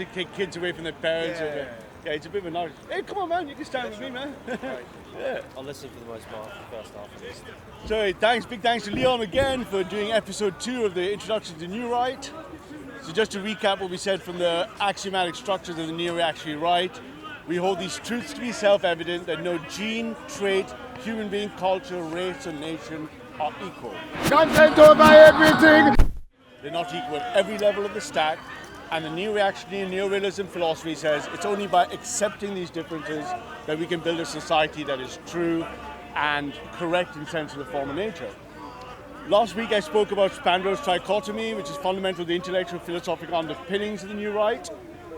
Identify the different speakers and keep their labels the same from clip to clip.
Speaker 1: to take kids away from their parents. Yeah, it's a bit of a noise. Hey, come on, man, you can stand with me, man. Yeah.
Speaker 2: I'll listen for the most part for the first half at least.
Speaker 1: So big thanks to Leon again for doing episode 2 of the introduction to New Right. So just to recap what we said from the axiomatic structures of the neo-reactionary right, we hold these truths to be self-evident that no gene, trait, human being, culture, race, or nation are equal.
Speaker 3: Content over everything!
Speaker 1: They're not equal at every level of the stack, and the neo-reactionary and neo-realism philosophy says it's only by accepting these differences that we can build a society that is true and correct in sense of the form of nature. Last week I spoke about Spandrow's trichotomy, which is fundamental to the intellectual philosophical underpinnings of the New Right.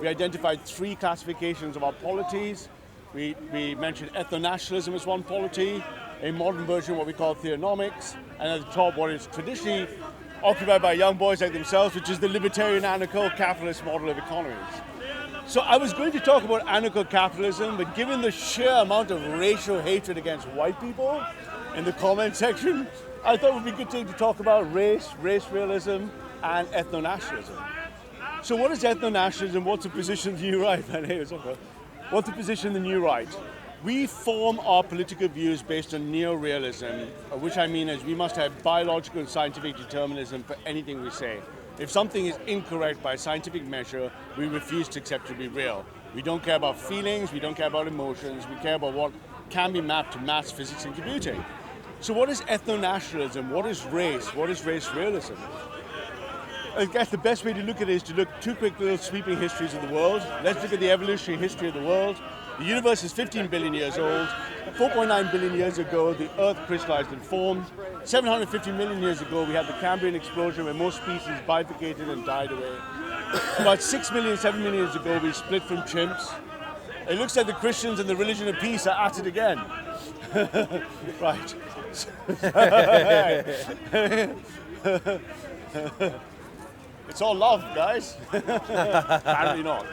Speaker 1: We identified 3 classifications of our polities. We mentioned ethno-nationalism as one polity, a modern version of what we call theonomics, and at the top what is traditionally occupied by young boys like themselves, which is the libertarian anarcho-capitalist model of economies. So I was going to talk about anarcho-capitalism, but given the sheer amount of racial hatred against white people in the comment section, I thought it would be a good thing to talk about race realism, and ethno-nationalism. So what is ethno-nationalism? What's the position of the New Right? What's the position of the New Right? We form our political views based on neo-realism, which I mean is we must have biological and scientific determinism for anything we say. If something is incorrect by scientific measure, we refuse to accept it to be real. We don't care about feelings, we don't care about emotions, we care about what can be mapped to maths, physics, and computing. So what is ethno-nationalism? What is race? What is race realism? I guess the best way to look at it is to look 2 quick little sweeping histories of the world. Let's look at the evolutionary history of the world. The universe is 15 billion years old. 4.9 billion years ago, the Earth crystallized and formed. 750 million years ago, we had the Cambrian explosion where most species bifurcated and died away. About 7 million years ago, we split from chimps. It looks like the Christians and the religion of peace are at it again. Right. It's all love, guys. Apparently not.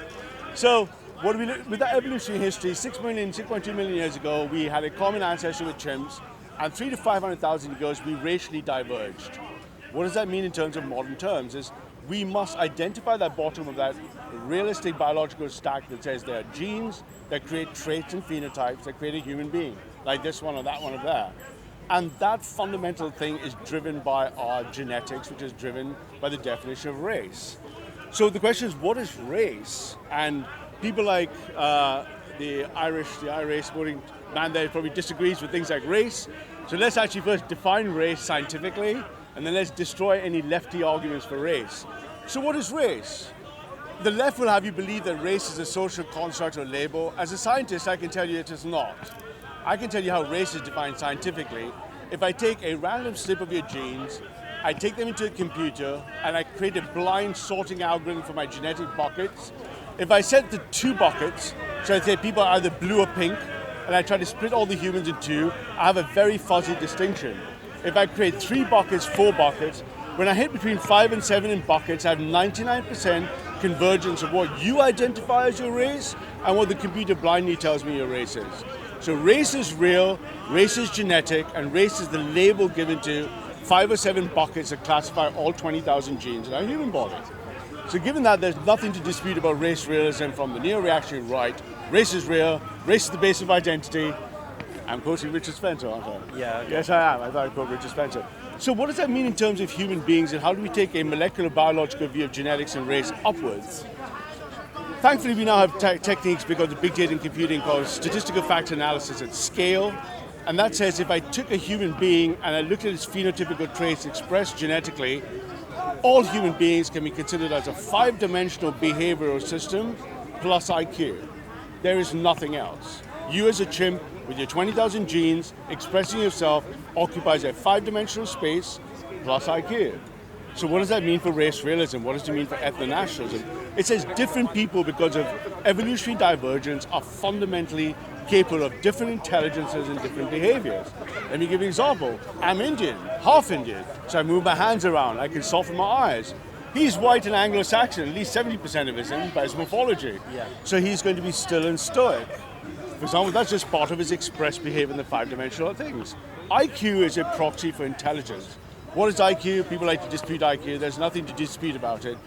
Speaker 1: So, what do we look with that evolutionary history? 6.2 million years ago, we had a common ancestor with chimps, and 300,000 to 500,000 years, we racially diverged. What does that mean in terms of modern terms? Is we must identify that bottom of that realistic biological stack that says there are genes that create traits and phenotypes that create a human being, like this one or that one or that. And that fundamental thing is driven by our genetics, which is driven by the definition of race. So the question is, what is race? And people like the Irish voting man there probably disagrees with things like race. So let's actually first define race scientifically, and then let's destroy any lefty arguments for race. So what is race? The left will have you believe that race is a social construct or label. As a scientist, I can tell you it is not. I can tell you how race is defined scientifically. If I take a random snip of your genes, I take them into a computer, and I create a blind sorting algorithm for my genetic buckets. If I set the 2 buckets, so I say people are either blue or pink, and I try to split all the humans in 2, I have a very fuzzy distinction. If I create 3 buckets, 4 buckets, when I hit between 5 and 7 in buckets, I have 99% convergence of what you identify as your race and what the computer blindly tells me your race is. So race is real, race is genetic, and race is the label given to 5 or 7 buckets that classify all 20,000 genes in our human body. So given that, there's nothing to dispute about race realism from the neo-reactionary right. Race is real, race is the base of identity. I'm quoting Richard Spencer, aren't I?
Speaker 2: Yeah. Okay.
Speaker 1: Yes, I am. I thought I quoted Richard Spencer. So what does that mean in terms of human beings, and how do we take a molecular biological view of genetics and race upwards? Thankfully, we now have techniques because of big data and computing called statistical factor analysis at scale. And that says if I took a human being and I looked at its phenotypical traits expressed genetically, all human beings can be considered as a 5-dimensional behavioral system plus IQ. There is nothing else. You as a chimp with your 20,000 genes expressing yourself occupies a 5-dimensional space plus IQ. So what does that mean for race realism? What does it mean for ethno-nationalism? It says different people, because of evolutionary divergence, are fundamentally capable of different intelligences and different behaviors. Let me give you an example. I'm Indian, half Indian, so I move my hands around, I can soften my eyes. He's white and Anglo-Saxon, at least 70% of his by his morphology.
Speaker 2: Yeah.
Speaker 1: So he's going to be still and stoic. For example, that's just part of his expressed behavior in the 5-dimensional things. IQ is a proxy for intelligence. What is IQ? People like to dispute IQ. There's nothing to dispute about it.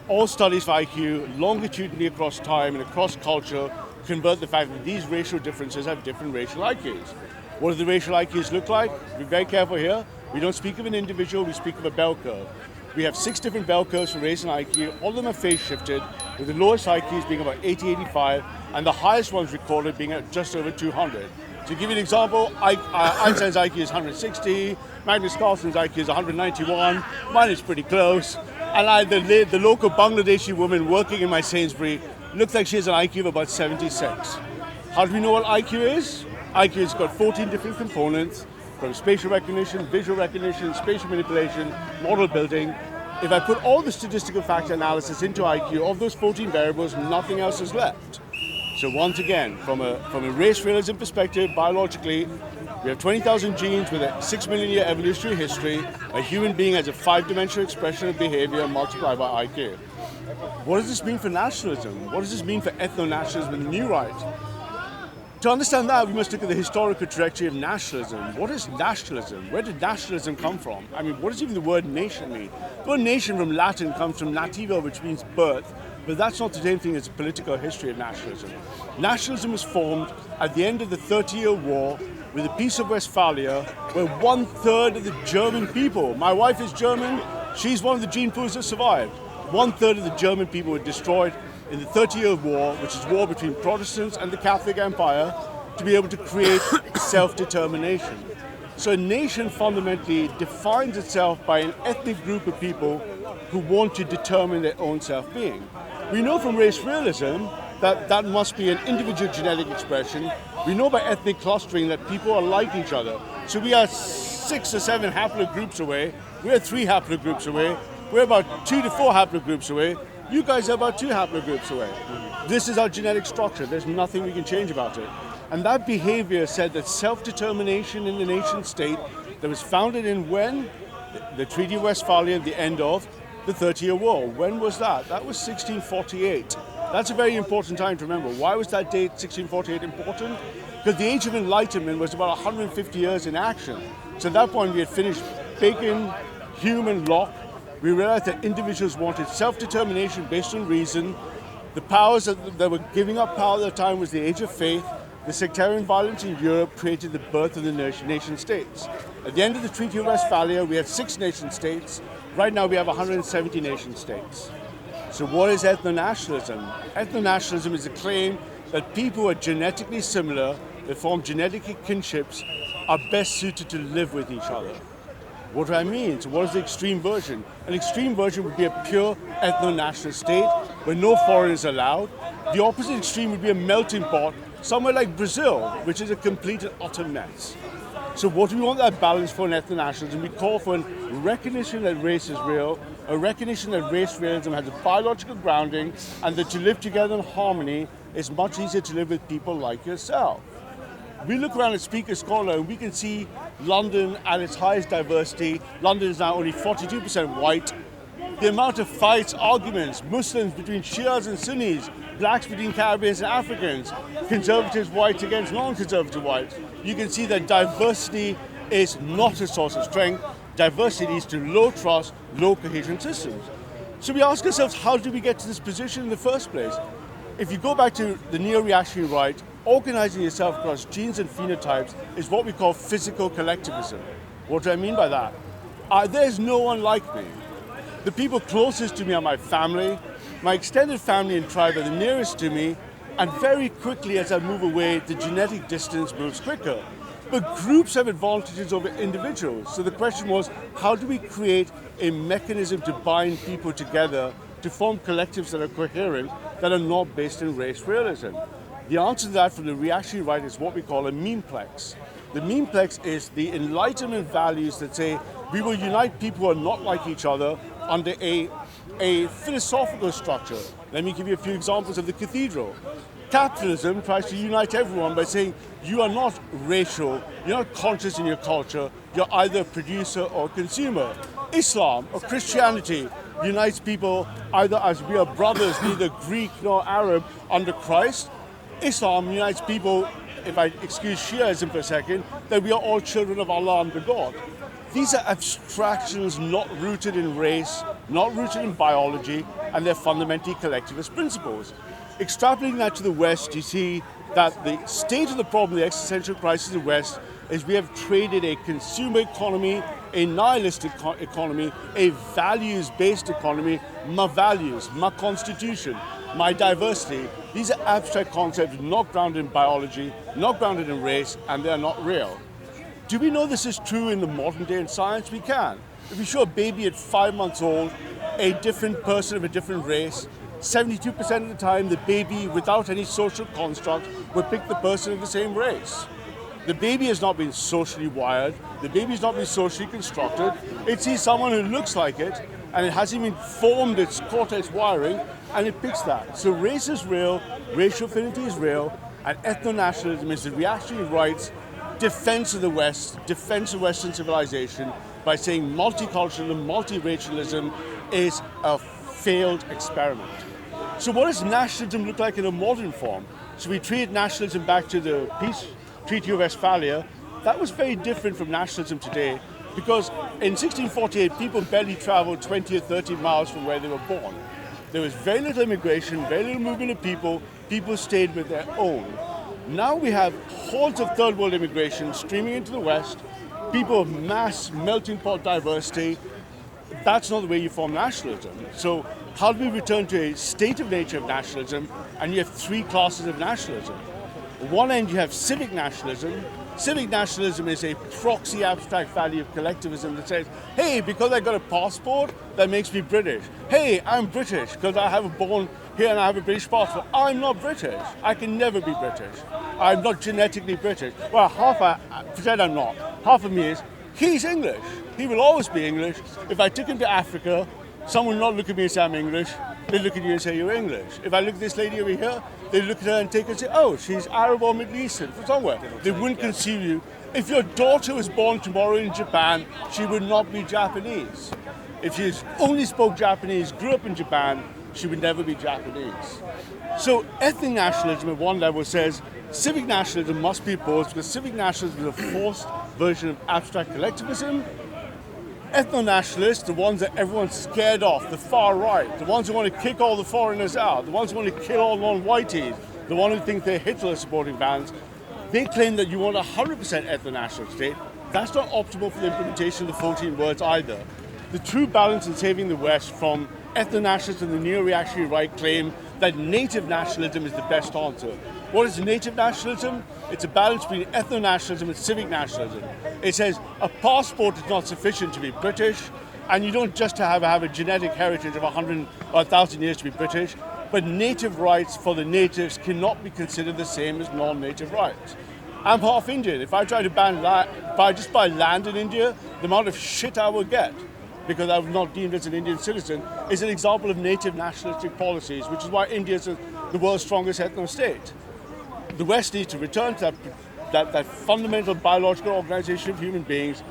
Speaker 1: All studies for IQ, longitudinally across time and across culture, convert the fact that these racial differences have different racial IQs. What do the racial IQs look like? Be very careful here. We don't speak of an individual, we speak of a bell curve. We have 6 different bell curves for race and IQ. All of them are phase shifted, with the lowest IQs being about 80, 85, and the highest ones recorded being at just over 200. To give you an example, Einstein's IQ is 160, Magnus Carlsen's IQ is 191, mine is pretty close, and the local Bangladeshi woman working in my Sainsbury looks like she has an IQ of about 76. How do we know what IQ is? IQ has got 14 different components, from spatial recognition, visual recognition, spatial manipulation, model building. If I put all the statistical factor analysis into IQ, of those 14 variables, nothing else is left. So once again, from a race realism perspective, biologically, we have 20,000 genes with a 6 million year evolutionary history. A human being has a 5-dimensional expression of behavior multiplied by IQ. What does this mean for nationalism? What does this mean for ethno-nationalism and the new right? To understand that, we must look at the historical trajectory of nationalism. What is nationalism? Where did nationalism come from? I mean, what does even the word nation mean? The word nation from Latin comes from nativo, which means birth, but that's not the same thing as the political history of nationalism. Nationalism was formed at the end of the 30-year War with the Peace of Westphalia, where 1/3 of the German people, my wife is German, she's one of the gene pools that survived. 1/3 of the German people were destroyed in the 30-year War, which is war between Protestants and the Catholic Empire, to be able to create self-determination. So a nation fundamentally defines itself by an ethnic group of people who want to determine their own self-being. We know from race realism that that must be an individual genetic expression. We know by ethnic clustering that people are like each other. So we are 6 or 7 haplogroups away. We're 3 haplogroups away. We're about 2 to 4 haplogroups away. You guys are about 2 haplogroups away. This is our genetic structure. There's nothing we can change about it. And that behavior said that self-determination in the nation state that was founded in when? The Treaty of Westphalia at the end of the 30-year War. When was that? That was 1648. That's a very important time to remember. Why was that date, 1648, important? Because the Age of Enlightenment was about 150 years in action. So at that point we had finished Bacon, Hume and Locke. We realized that individuals wanted self-determination based on reason. The powers that were giving up power at the time was the Age of Faith. The sectarian violence in Europe created the birth of the nation states. At the end of the Treaty of Westphalia, we had 6 nation states. Right now we have 170 nation states. So what is ethno-nationalism? Ethno-nationalism is a claim that people who are genetically similar, that form genetic kinships, are best suited to live with each other. What do I mean? So what is the extreme version? An extreme version would be a pure ethno-national state where no foreigners are allowed. The opposite extreme would be a melting pot, somewhere like Brazil, which is a complete and utter mess. So what do we want that balance for in ethno-nationalism? We call for a recognition that race is real, a recognition that race realism has a biological grounding, and that to live together in harmony is much easier to live with people like yourself. We look around at Speaker Scholar and we can see London at its highest diversity. London is now only 42% white. The amount of fights, arguments, Muslims between Shias and Sunnis, blacks between Caribbeans and Africans, conservatives whites against non-conservative whites. You can see that diversity is not a source of strength. Diversity leads to low trust, low cohesion systems. So we ask ourselves, how did we get to this position in the first place? If you go back to the neo-reactionary right, organizing yourself across genes and phenotypes is what we call physical collectivism. What do I mean by that? There's no one like me. The people closest to me are my family. My extended family and tribe are the nearest to me, and very quickly as I move away, the genetic distance moves quicker. But groups have advantages over individuals. So the question was, how do we create a mechanism to bind people together to form collectives that are coherent, that are not based in race realism? The answer to that from the reactionary right is what we call a memeplex. The memeplex is the Enlightenment values that say we will unite people who are not like each other under a philosophical structure. Let me give you a few examples of the cathedral. Capitalism tries to unite everyone by saying you are not racial, you're not conscious in your culture, you're either a producer or a consumer. Islam or Christianity unites people either as we are brothers, neither Greek nor Arab, under Christ. Islam unites people, if I excuse Shiaism for a second, that we are all children of Allah under God. These are abstractions not rooted in race, not rooted in biology, and they're fundamentally collectivist principles. Extrapolating that to the West, you see that the state of the problem, the existential crisis in the West, is we have traded a consumer economy, a nihilistic economy, a values-based economy, my values, my constitution, my diversity. These are abstract concepts not grounded in biology, not grounded in race, and they're not real. Do we know this is true in the modern day in science? We can. If we show a baby at 5 months old, a different person of a different race, 72% of the time the baby, without any social construct, will pick the person of the same race. The baby has not been socially wired, the baby has not been socially constructed. It sees someone who looks like it, and it hasn't even formed its cortex wiring, and it picks that. So race is real, racial affinity is real, and ethno-nationalism is the reactionary right's defense of the West, defense of Western civilization, by saying multiculturalism, multiracialism is a failed experiment. So what does nationalism look like in a modern form? So we treat nationalism back to the peace Treaty of Westphalia. That was very different from nationalism today, because in 1648 people barely traveled 20 or 30 miles from where they were born. There was very little immigration, very little movement of people stayed with their own. Now we have hordes of third world immigration streaming into the West, people of mass melting pot diversity. That's not the way you form nationalism. So how do we return to a state of nature of nationalism? And you have three classes of nationalism. On one end you have civic nationalism. Civic nationalism is a proxy abstract value of collectivism that says, hey, because I got a passport, that makes me British. Hey, I'm British because I have born here and I have a British passport. I'm not British. I can never be British. I'm not genetically British. Well, pretend I'm not. Half of me is, he's English. He will always be English. If I took him to Africa, someone would not look at me and say I'm English. They look at you and say you're English. If I look at this lady over here, they look at her and take her and say, oh, she's Arab or Middle Eastern from somewhere. They wouldn't conceive you. If your daughter was born tomorrow in Japan, she would not be Japanese. If she only spoke Japanese, grew up in Japan, she would never be Japanese. So ethnic nationalism at one level says civic nationalism must be opposed because civic nationalism is a forced version of abstract collectivism. Ethno-nationalists, the ones that everyone's scared of, the far right, the ones who want to kick all the foreigners out, the ones who want to kill all non-whiteys, the ones who think they're Hitler-supporting bands, they claim that you want a 100% ethno-national state. That's not optimal for the implementation of the 14 words either. The true balance in saving the West from ethno-nationalists and the neo-reactionary right claim that native nationalism is the best answer. What is native nationalism? It's a balance between ethno-nationalism and civic nationalism. It says a passport is not sufficient to be British, and you don't just have a genetic heritage of 100 or 1,000 years to be British, but native rights for the natives cannot be considered the same as non-native rights. I'm half Indian. If I try to if I just buy land in India, the amount of shit I will get, because I was not deemed as an Indian citizen, is an example of native nationalistic policies, which is why India is the world's strongest ethno-state. The West needs to return to that fundamental biological organization of human beings,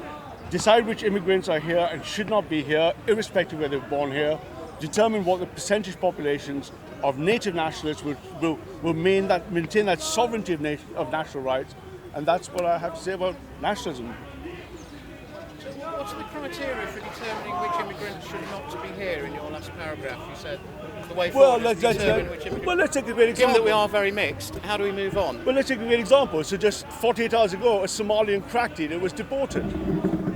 Speaker 1: decide which immigrants are here and should not be here, irrespective of whether they were born here, determine what the percentage populations of native nationalists will maintain that sovereignty of national rights, and that's what I have to say about nationalism.
Speaker 4: What's the criteria for determining which immigrants should not be here in your last paragraph? You said the way forward is to determine which immigrants.
Speaker 1: Well, let's take a great example.
Speaker 4: Given that we are very mixed, how do we move on?
Speaker 1: Well, let's take a great example. So just 48 hours ago, a Somalian crack dealer was deported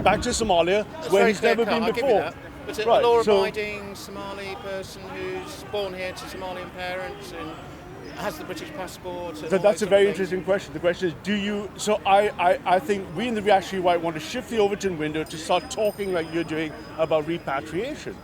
Speaker 1: back to Somalia, where he's never been before.
Speaker 4: But a law-abiding Somali person who's born here to Somalian parents and has the British passport.
Speaker 1: So that's a very interesting question. The question is, do you... So I think we in the reactionary right want to shift the Overton window to start talking like you're doing about repatriation.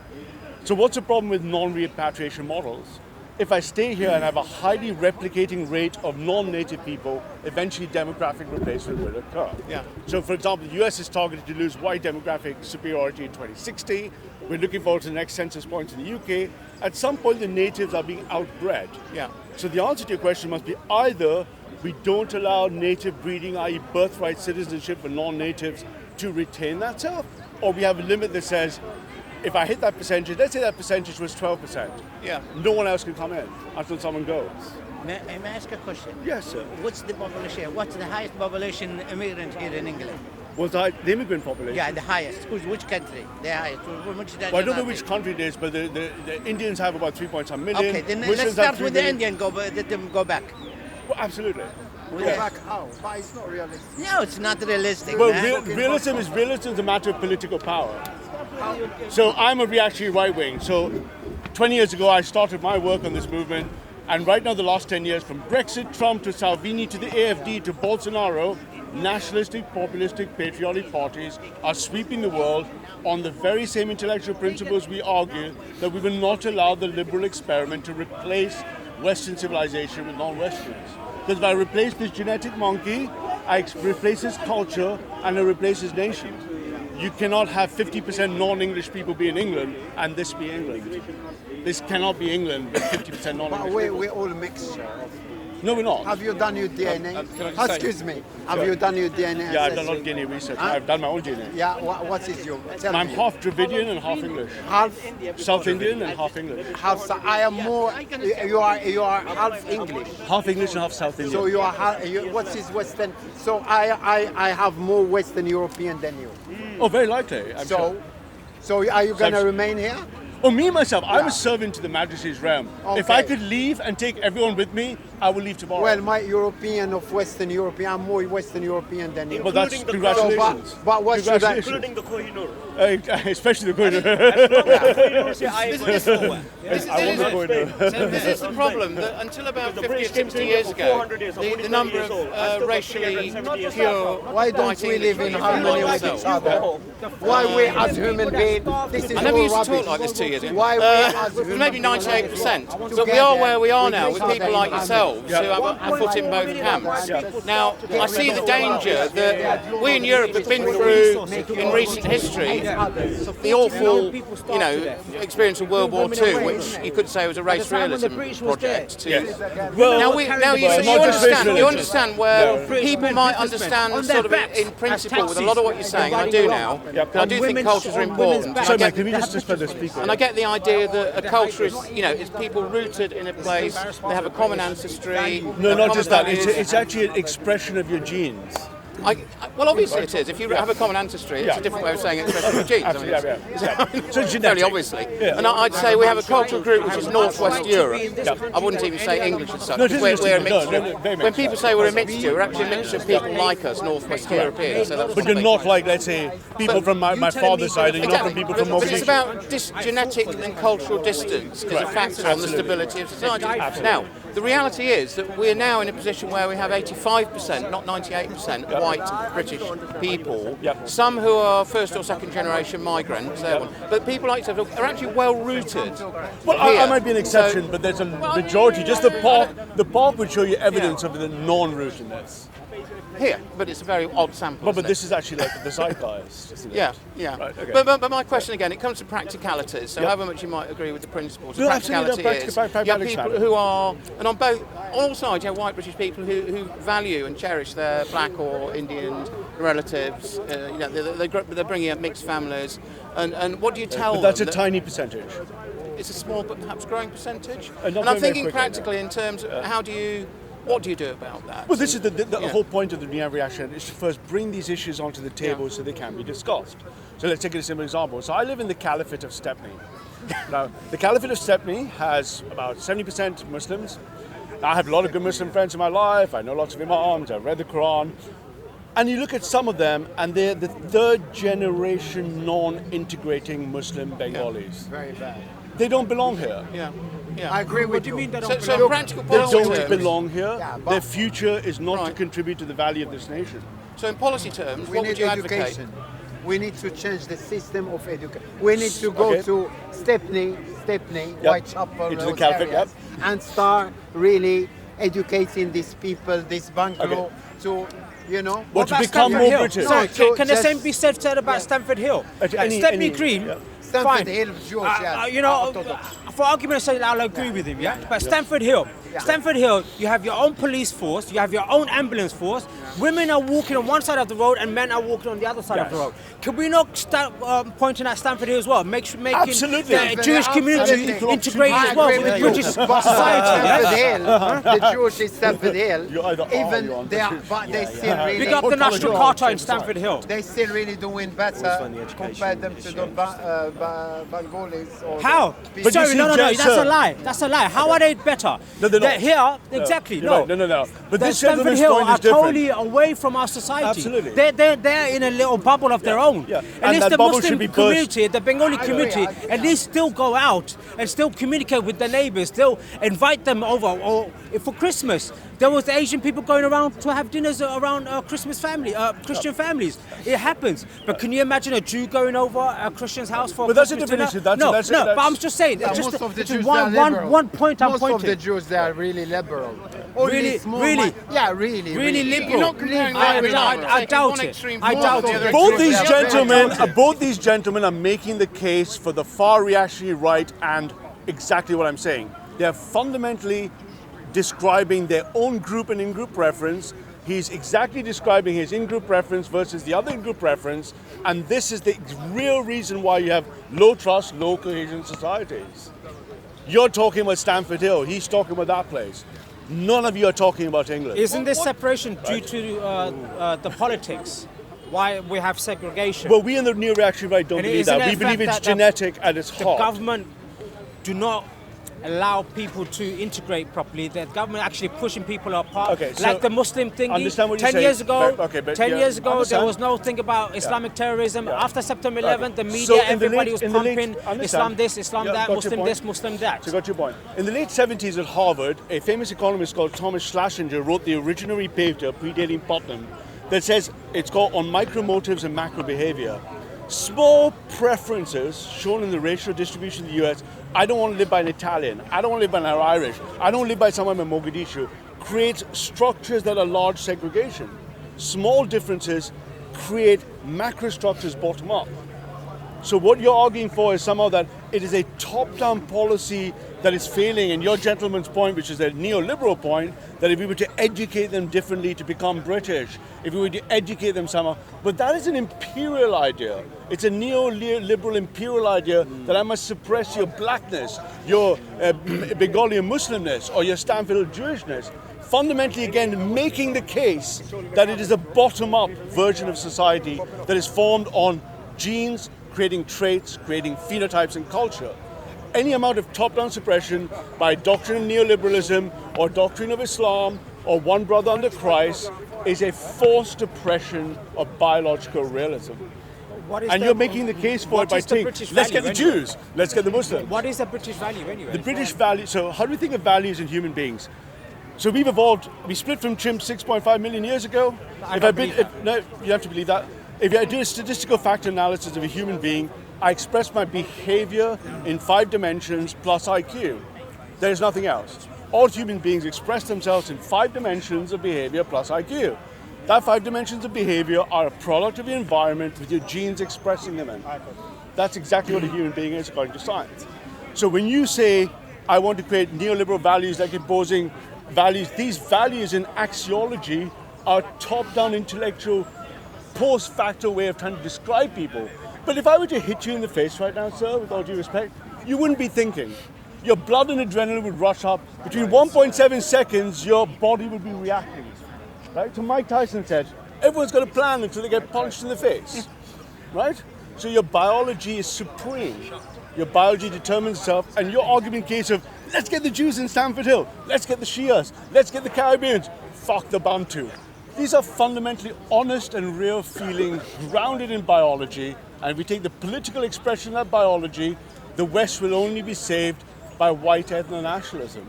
Speaker 1: So what's the problem with non-repatriation models? If I stay here and have a highly replicating rate of non-native people, eventually demographic replacement will occur.
Speaker 4: Yeah.
Speaker 1: So for example, the US is targeted to lose white demographic superiority in 2060. We're looking forward to the next census point in the UK. At some point, the natives are being outbred.
Speaker 4: Yeah.
Speaker 1: So the answer to your question must be either we don't allow native breeding, i.e. birthright citizenship for non-natives, to retain that self, or we have a limit that says, if I hit that percentage, let's say that percentage was 12%.
Speaker 4: Yeah.
Speaker 1: No one else can come in until someone goes.
Speaker 5: May I ask a question?
Speaker 1: Yes, sir.
Speaker 5: What's the population? What's the highest population immigrant here in England?
Speaker 1: Was the immigrant population?
Speaker 5: Yeah, the highest. Which country? The highest.
Speaker 1: Well, I don't know which country it is, but the Indians have about 3.some million.
Speaker 5: Okay, then
Speaker 1: Muslims
Speaker 5: let's start
Speaker 1: have 3
Speaker 5: with the
Speaker 1: million.
Speaker 5: Indian. Let them go back.
Speaker 1: Well, absolutely.
Speaker 3: Go back how? But it's not realistic.
Speaker 5: No, it's not realistic.
Speaker 1: Well,
Speaker 5: man.
Speaker 1: realism is a matter of political power. So I'm a reactionary right wing. So 20 years ago, I started my work on this movement. And right now, the last 10 years, from Brexit, Trump to Salvini to the AFD to Bolsonaro, nationalistic, populistic, patriotic parties are sweeping the world on the very same intellectual principles we argue that we will not allow the liberal experiment to replace Western civilization with non-Westerners. Because if I replace this genetic monkey, I replace his culture and I replace his nation. You cannot have 50% non-English people be in England and this be England. This cannot be England with 50% non-English
Speaker 3: But
Speaker 1: people.
Speaker 3: we're all mixture.
Speaker 1: No, we're not.
Speaker 3: Have you done your DNA?
Speaker 2: can I just say-
Speaker 3: Excuse me. Have you done your DNA?
Speaker 1: Yeah, I've done a lot of
Speaker 3: assessment?
Speaker 1: DNA research.
Speaker 3: Huh?
Speaker 1: I've done my own DNA.
Speaker 3: Yeah, what is your? Tell
Speaker 1: I'm
Speaker 3: me.
Speaker 1: half Dravidian and half English.
Speaker 3: Half.
Speaker 1: South Indian and half English.
Speaker 3: Half. I am more. You are half English.
Speaker 1: Half English and half South Indian.
Speaker 3: So you are. What is Western? So I have more Western European than you.
Speaker 1: Oh, very likely. I'm sure.
Speaker 3: So are you gonna
Speaker 1: So-
Speaker 3: remain here?
Speaker 1: Oh, me myself, I'm a servant to the Majesty's realm. If I
Speaker 3: Okay.
Speaker 1: could leave and take everyone with me, I will leave tomorrow.
Speaker 3: Well, my European of Western European, I'm more Western European than you.
Speaker 1: But that's
Speaker 6: including the
Speaker 1: congratulations.
Speaker 3: So, but what should I?
Speaker 1: Congratulations.
Speaker 6: including the Kohinoor.
Speaker 1: Especially the Koine.
Speaker 6: Kohinoor say I go
Speaker 4: This
Speaker 1: I want the Koine.
Speaker 4: So this is the problem, that until about
Speaker 6: The
Speaker 4: 50 or
Speaker 6: British came
Speaker 4: 60
Speaker 6: to
Speaker 4: years
Speaker 6: India for
Speaker 4: ago,
Speaker 6: 400 years, I'm
Speaker 4: the
Speaker 6: 49
Speaker 4: number
Speaker 6: years old.
Speaker 4: of
Speaker 6: I'm still
Speaker 4: racially
Speaker 6: 370 years
Speaker 4: pure
Speaker 3: Why don't
Speaker 4: white
Speaker 3: we live in
Speaker 4: English
Speaker 3: harmony
Speaker 4: people
Speaker 3: with
Speaker 4: like
Speaker 3: each
Speaker 4: ourselves.
Speaker 3: other? Why we as human beings? This is
Speaker 4: I never
Speaker 3: all
Speaker 4: used to talk
Speaker 3: rubbish.
Speaker 4: like this 2 years ago.
Speaker 3: Why we as human
Speaker 4: Maybe
Speaker 3: beings
Speaker 4: 98%. But we
Speaker 3: together
Speaker 4: are where we are
Speaker 3: with
Speaker 4: now,
Speaker 3: each
Speaker 4: with
Speaker 3: other
Speaker 4: people
Speaker 3: in
Speaker 4: like
Speaker 3: harmony?
Speaker 4: yourselves who have a foot in both camps. Now, I see the danger that we in Europe have been through in recent history the awful, experience of World War II, which you could say was a race realism project.
Speaker 1: Well,
Speaker 4: Now you
Speaker 1: not just race
Speaker 4: understand
Speaker 1: religion.
Speaker 4: where people might understand sort of in principle with a lot of what you're saying, and I do now, because I do think cultures are important.
Speaker 1: Sorry, mate, can we just suspend the speaker?
Speaker 4: And I get the idea that a culture is, is people rooted in a place, they have a common ancestry.
Speaker 1: No, not just that.
Speaker 4: values.
Speaker 1: It's actually an expression of your genes.
Speaker 4: Well, obviously it is. If you have a common ancestry, it's a different way of saying expression of genes.
Speaker 1: Absolutely, yeah. So
Speaker 4: Very
Speaker 1: genetic.
Speaker 4: obviously.
Speaker 1: Yeah.
Speaker 4: And I'd say we have a cultural group which is Northwest Europe. I wouldn't even say English as such.
Speaker 1: No, it isn't
Speaker 4: We're a
Speaker 1: English, no,
Speaker 4: mixture.
Speaker 1: no, very
Speaker 4: When
Speaker 1: mixed.
Speaker 4: people say we're a mixture, we're actually a mixture of people like us, Northwest Europeans. So that's
Speaker 1: But you're
Speaker 4: something.
Speaker 1: not like, let's say, people from my father's side, and you're not from people from
Speaker 4: But it's
Speaker 1: Mogadishu.
Speaker 4: about genetic and cultural distance as a factor on the stability of society. Now, the reality is that we're now in a position where we have 85%, not 98%, white British people.
Speaker 1: Yep.
Speaker 4: Some who are first or second generation migrants, but people like yourself are actually well rooted.
Speaker 1: Well, I might be an exception, but there's a majority. Just the park would show you evidence of the non-rootedness.
Speaker 4: Here, but it's a very odd sample.
Speaker 1: But
Speaker 4: isn't it?
Speaker 1: this is actually like the zeitgeist, isn't it?
Speaker 4: Yeah.
Speaker 1: Right, okay.
Speaker 4: But my question again, it comes to practicalities. So however much you might agree with the principles, the
Speaker 1: No, absolutely,
Speaker 4: practicality
Speaker 1: no,
Speaker 4: is
Speaker 1: practical
Speaker 4: you have
Speaker 1: matter.
Speaker 4: people who are, and on all sides, you have white British people who value and cherish their black or Indian relatives. They're bringing up mixed families. And what do you tell
Speaker 1: But that's a
Speaker 4: them?
Speaker 1: tiny percentage.
Speaker 4: It's a small but perhaps growing percentage.
Speaker 1: And not
Speaker 4: And I'm
Speaker 1: very
Speaker 4: thinking
Speaker 1: quickly,
Speaker 4: practically in terms of what do you do about that?
Speaker 1: Well, this is the
Speaker 4: Yeah.
Speaker 1: whole point of the Neo reaction is to first bring these issues onto the table so they can be discussed. So let's take a simple example. So I live in the Caliphate of Stepney. Now, the Caliphate of Stepney has about 70% Muslims. Now, I have a lot of good Muslim friends in my life. I know lots of imams. I've read the Quran. And you look at some of them, and they're the third generation non-integrating Muslim Bengalis.
Speaker 3: Very bad.
Speaker 1: They don't belong here.
Speaker 4: Yeah.
Speaker 3: I agree with you.
Speaker 4: So in practical
Speaker 1: They
Speaker 4: policy
Speaker 1: don't
Speaker 4: terms,
Speaker 1: belong here.
Speaker 3: Yeah, but-
Speaker 1: Their future is not to
Speaker 4: Right.
Speaker 1: contribute to the value of this nation.
Speaker 4: so in policy terms,
Speaker 3: We
Speaker 4: what
Speaker 3: need
Speaker 4: would you advocate?
Speaker 3: education. We need to change the system of education. We need to go
Speaker 1: Okay.
Speaker 3: to Stepney, Whitechapel,
Speaker 1: Into the
Speaker 3: those
Speaker 1: Caliphate,
Speaker 3: areas, and start really educating these people, this bungalow, to,
Speaker 1: Well, to
Speaker 7: about
Speaker 1: become
Speaker 7: Stamford
Speaker 1: more
Speaker 7: Hill?
Speaker 1: British.
Speaker 7: Sorry,
Speaker 3: So
Speaker 7: can the
Speaker 3: just-
Speaker 7: same be said about Stamford Hill?
Speaker 1: At
Speaker 7: Like
Speaker 1: any-
Speaker 7: Stepney
Speaker 1: any-
Speaker 7: Green,
Speaker 1: yeah.
Speaker 3: Stamford
Speaker 7: fine.
Speaker 3: Hill, George,
Speaker 7: For argument's sake, I'll agree with him, yeah? But Stamford Hill, you have your own police force, you have your own ambulance force, women are walking on one side of the road and men are walking on the other side of the
Speaker 1: Yes.
Speaker 7: road. Can we not start pointing at Stamford Hill as well? Making
Speaker 1: Absolutely.
Speaker 7: the Jewish community
Speaker 3: Absolutely.
Speaker 7: integrated
Speaker 3: I
Speaker 7: as well
Speaker 3: agree
Speaker 7: with the
Speaker 3: with you.
Speaker 7: British
Speaker 3: But
Speaker 7: society.
Speaker 3: Stamford
Speaker 7: Yeah?
Speaker 3: Hill, the Jewish in Stamford Hill,
Speaker 1: You're either
Speaker 3: even
Speaker 1: or,
Speaker 3: they are, but they still really.
Speaker 7: Big up the National Carter in Stamford Hill.
Speaker 3: They still really doing better
Speaker 2: find the education
Speaker 3: compared them to the Bengalis or
Speaker 7: How?
Speaker 3: the
Speaker 1: But
Speaker 7: Sorry,
Speaker 1: you see,
Speaker 7: no,
Speaker 1: Jay,
Speaker 7: that's
Speaker 1: sir-
Speaker 7: a lie. That's a lie. How are they better?
Speaker 1: No, they're not.
Speaker 7: Here, exactly.
Speaker 1: You're
Speaker 7: No.
Speaker 1: right. No. But
Speaker 7: The
Speaker 1: this
Speaker 7: Stamford
Speaker 1: gentleman's
Speaker 7: Hill
Speaker 1: point
Speaker 7: are
Speaker 1: is different.
Speaker 7: totally away from our society.
Speaker 1: Absolutely.
Speaker 7: They're in a little bubble of their own.
Speaker 1: Yeah.
Speaker 7: At
Speaker 1: And
Speaker 7: least
Speaker 1: that
Speaker 7: the
Speaker 1: bubble
Speaker 7: Muslim
Speaker 1: should be burst.
Speaker 7: community, the Bengali community, at least still go out and still communicate with their neighbours. Still invite them over. Or if for Christmas, there was Asian people going around to have dinners around Christian families. It happens. But can you imagine a Jew going over a Christian's house for
Speaker 1: But that's a
Speaker 7: Christmas
Speaker 1: different
Speaker 7: dinner?
Speaker 1: issue. That's-
Speaker 7: But I'm just saying.
Speaker 3: Yeah,
Speaker 7: It's just
Speaker 3: most of the
Speaker 7: it's
Speaker 3: Jews
Speaker 7: one
Speaker 3: are liberal.
Speaker 7: point I'm
Speaker 3: Most
Speaker 7: pointing.
Speaker 3: of the Jews they are really liberal.
Speaker 7: Really?
Speaker 3: Yeah, really.
Speaker 7: Really liberal.
Speaker 4: You're not comparing
Speaker 7: I
Speaker 4: that
Speaker 7: doubt
Speaker 4: one
Speaker 7: it.
Speaker 4: extreme
Speaker 7: I
Speaker 4: to
Speaker 7: doubt
Speaker 4: the
Speaker 7: it.
Speaker 4: other
Speaker 1: Both
Speaker 4: extreme.
Speaker 1: these
Speaker 3: Yeah,
Speaker 1: gentlemen are making the case for the far reactionary right and exactly what I'm saying. They're fundamentally describing their own group and in-group preference. He's exactly describing his in-group preference versus the other in-group preference, and this is the real reason why you have low trust, low cohesion societies. You're talking about Stamford Hill, he's talking about that place. None of you are talking about England.
Speaker 7: Isn't this separation due to the politics? Why we have segregation?
Speaker 1: Well, we in the neo-reactionary right don't
Speaker 7: And
Speaker 1: believe
Speaker 7: isn't
Speaker 1: that.
Speaker 7: it
Speaker 1: We
Speaker 7: a
Speaker 1: believe
Speaker 7: fact
Speaker 1: it's
Speaker 7: that the-
Speaker 1: genetic at its
Speaker 7: the
Speaker 1: heart.
Speaker 7: government do not allow people to integrate properly. The government actually pushing people apart.
Speaker 1: Okay, so
Speaker 7: like the Muslim thing.
Speaker 1: understand what you're
Speaker 7: 10
Speaker 1: saying,
Speaker 7: years ago,
Speaker 1: but- okay, but
Speaker 7: 10
Speaker 1: yeah,
Speaker 7: years ago, there
Speaker 1: understand.
Speaker 7: was no thing about Islamic terrorism.
Speaker 1: Yeah.
Speaker 7: After September 11th, the
Speaker 1: So
Speaker 7: media,
Speaker 1: in the
Speaker 7: everybody
Speaker 1: late-
Speaker 7: was
Speaker 1: in the late-
Speaker 7: pumping
Speaker 1: understand.
Speaker 7: Islam this, Islam
Speaker 1: Yeah,
Speaker 7: that,
Speaker 1: got your
Speaker 7: Muslim
Speaker 1: point.
Speaker 7: this, Muslim that.
Speaker 1: So got your point. In the late 70s at Harvard, a famous economist called Thomas Schlesinger wrote the original paper predating Putnam that says it's called On Micromotives and Macro Behavior. Small preferences shown in the racial distribution in the US, I don't want to live by an Italian, I don't want to live by an Irish, I don't live by someone in Mogadishu, creates structures that are large segregation. Small differences create macro structures bottom up. So what you're arguing for is somehow that it is a top-down policy that is failing, and your gentleman's point, which is a neoliberal point, that if we were to educate them differently to become British, if we were to educate them somehow, but that is an imperial idea. It's a neoliberal imperial idea that I must suppress your blackness, your Bengali Muslimness, or your Stamford Hill Jewishness. Fundamentally, again, making the case that it is a bottom-up version of society that is formed on genes, creating traits, creating phenotypes and culture. Any amount of top-down suppression by doctrine of neoliberalism or doctrine of Islam or one brother under Christ is a forced oppression of biological realism.
Speaker 7: What is
Speaker 1: And
Speaker 7: the-
Speaker 1: you're making the case for
Speaker 7: what
Speaker 1: it by
Speaker 7: is the
Speaker 1: saying,
Speaker 7: British
Speaker 1: let's get
Speaker 7: value
Speaker 1: the
Speaker 7: anyway?
Speaker 1: Jews, let's get the Muslims.
Speaker 7: What is the British value anyway?
Speaker 1: The British value, so how do we think of values in human beings? So we've evolved, we split from chimps 6.5 million years ago.
Speaker 7: I don't believe that.
Speaker 1: No, you have to believe that. If I do a statistical factor analysis of a human being, I express my behavior in 5 dimensions plus IQ. There is nothing else. All human beings express themselves in 5 dimensions of behavior plus IQ. That 5 dimensions of behavior are a product of your environment with your genes expressing them in. That's exactly what a human being is according to science. So when you say, I want to create neoliberal values like imposing values, these values in axiology are top-down intellectual post-facto way of trying to describe people. But if I were to hit you in the face right now, sir, with all due respect, you wouldn't be thinking. Your blood and adrenaline would rush up. Between 1.7 seconds, your body would be reacting. Right? So Mike Tyson said, everyone's got a plan until they get punched in the face. Right? So your biology is supreme. Your biology determines itself, and your argument case of, let's get the Jews in Stamford Hill, let's get the Shias, let's get the Caribbeans, fuck the Bantu. These are fundamentally honest and real feelings grounded in biology, and if we take the political expression of that biology, the West will only be saved by white ethno-nationalism.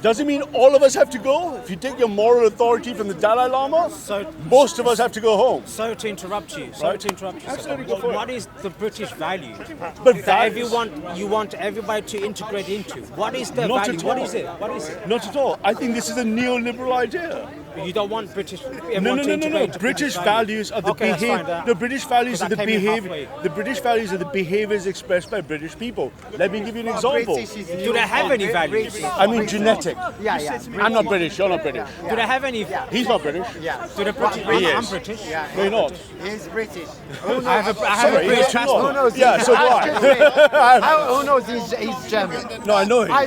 Speaker 1: Doesn't mean all of us have to go. If you take your moral authority from the Dalai Lama, most of us have to go home.
Speaker 7: Sorry to interrupt you.
Speaker 1: Absolutely, go for it.
Speaker 7: What is the British value?
Speaker 1: But
Speaker 7: That
Speaker 1: values-
Speaker 7: you want everybody to integrate into. What is the
Speaker 1: Not
Speaker 7: value?
Speaker 1: at
Speaker 7: What
Speaker 1: all.
Speaker 7: is it? What is it?
Speaker 1: Not at all. I think this is a neoliberal idea.
Speaker 7: You don't want British.
Speaker 1: No. British values are the
Speaker 7: Okay, that's
Speaker 1: behavior.
Speaker 7: fine,
Speaker 1: The British values are the
Speaker 7: Because I came in
Speaker 1: behavior.
Speaker 7: halfway.
Speaker 1: The British values are the behaviors expressed by British people. Let me give you an example.
Speaker 7: Do they have any values?
Speaker 1: I mean, genetic.
Speaker 3: Yeah.
Speaker 1: I'm not British. You're not British.
Speaker 7: Do they have any?
Speaker 1: He's not British.
Speaker 3: Yeah.
Speaker 7: Do the British? I'm British.
Speaker 1: No, you're not.
Speaker 3: He's British.
Speaker 7: I have a
Speaker 1: Sorry,
Speaker 7: British
Speaker 1: you're
Speaker 7: passport.
Speaker 1: not.
Speaker 3: Who knows?
Speaker 1: Yeah, so do I.
Speaker 3: Who knows he's German?
Speaker 1: No, I know him.
Speaker 3: I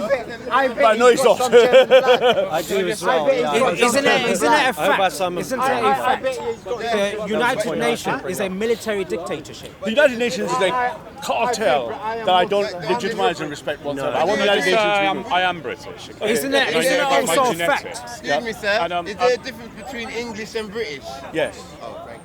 Speaker 3: bet
Speaker 1: But I know he's
Speaker 3: got
Speaker 1: not.
Speaker 3: some German blood.
Speaker 2: I do as well.
Speaker 3: I bet he's
Speaker 2: Yeah.
Speaker 3: got some
Speaker 7: Isn't it a
Speaker 2: I hope I
Speaker 7: fact?
Speaker 2: some-
Speaker 7: Isn't it a
Speaker 3: I
Speaker 7: fact?
Speaker 3: bet he's got
Speaker 7: The United Nations is a military dictatorship.
Speaker 1: The United Nations is a cartel that I don't legitimize and respect whatsoever. I want the United Nations to be.
Speaker 8: I am British.
Speaker 7: Isn't it also a fact?
Speaker 5: Excuse me, sir.
Speaker 8: And,
Speaker 5: Is there a difference between English and British?
Speaker 1: Yes.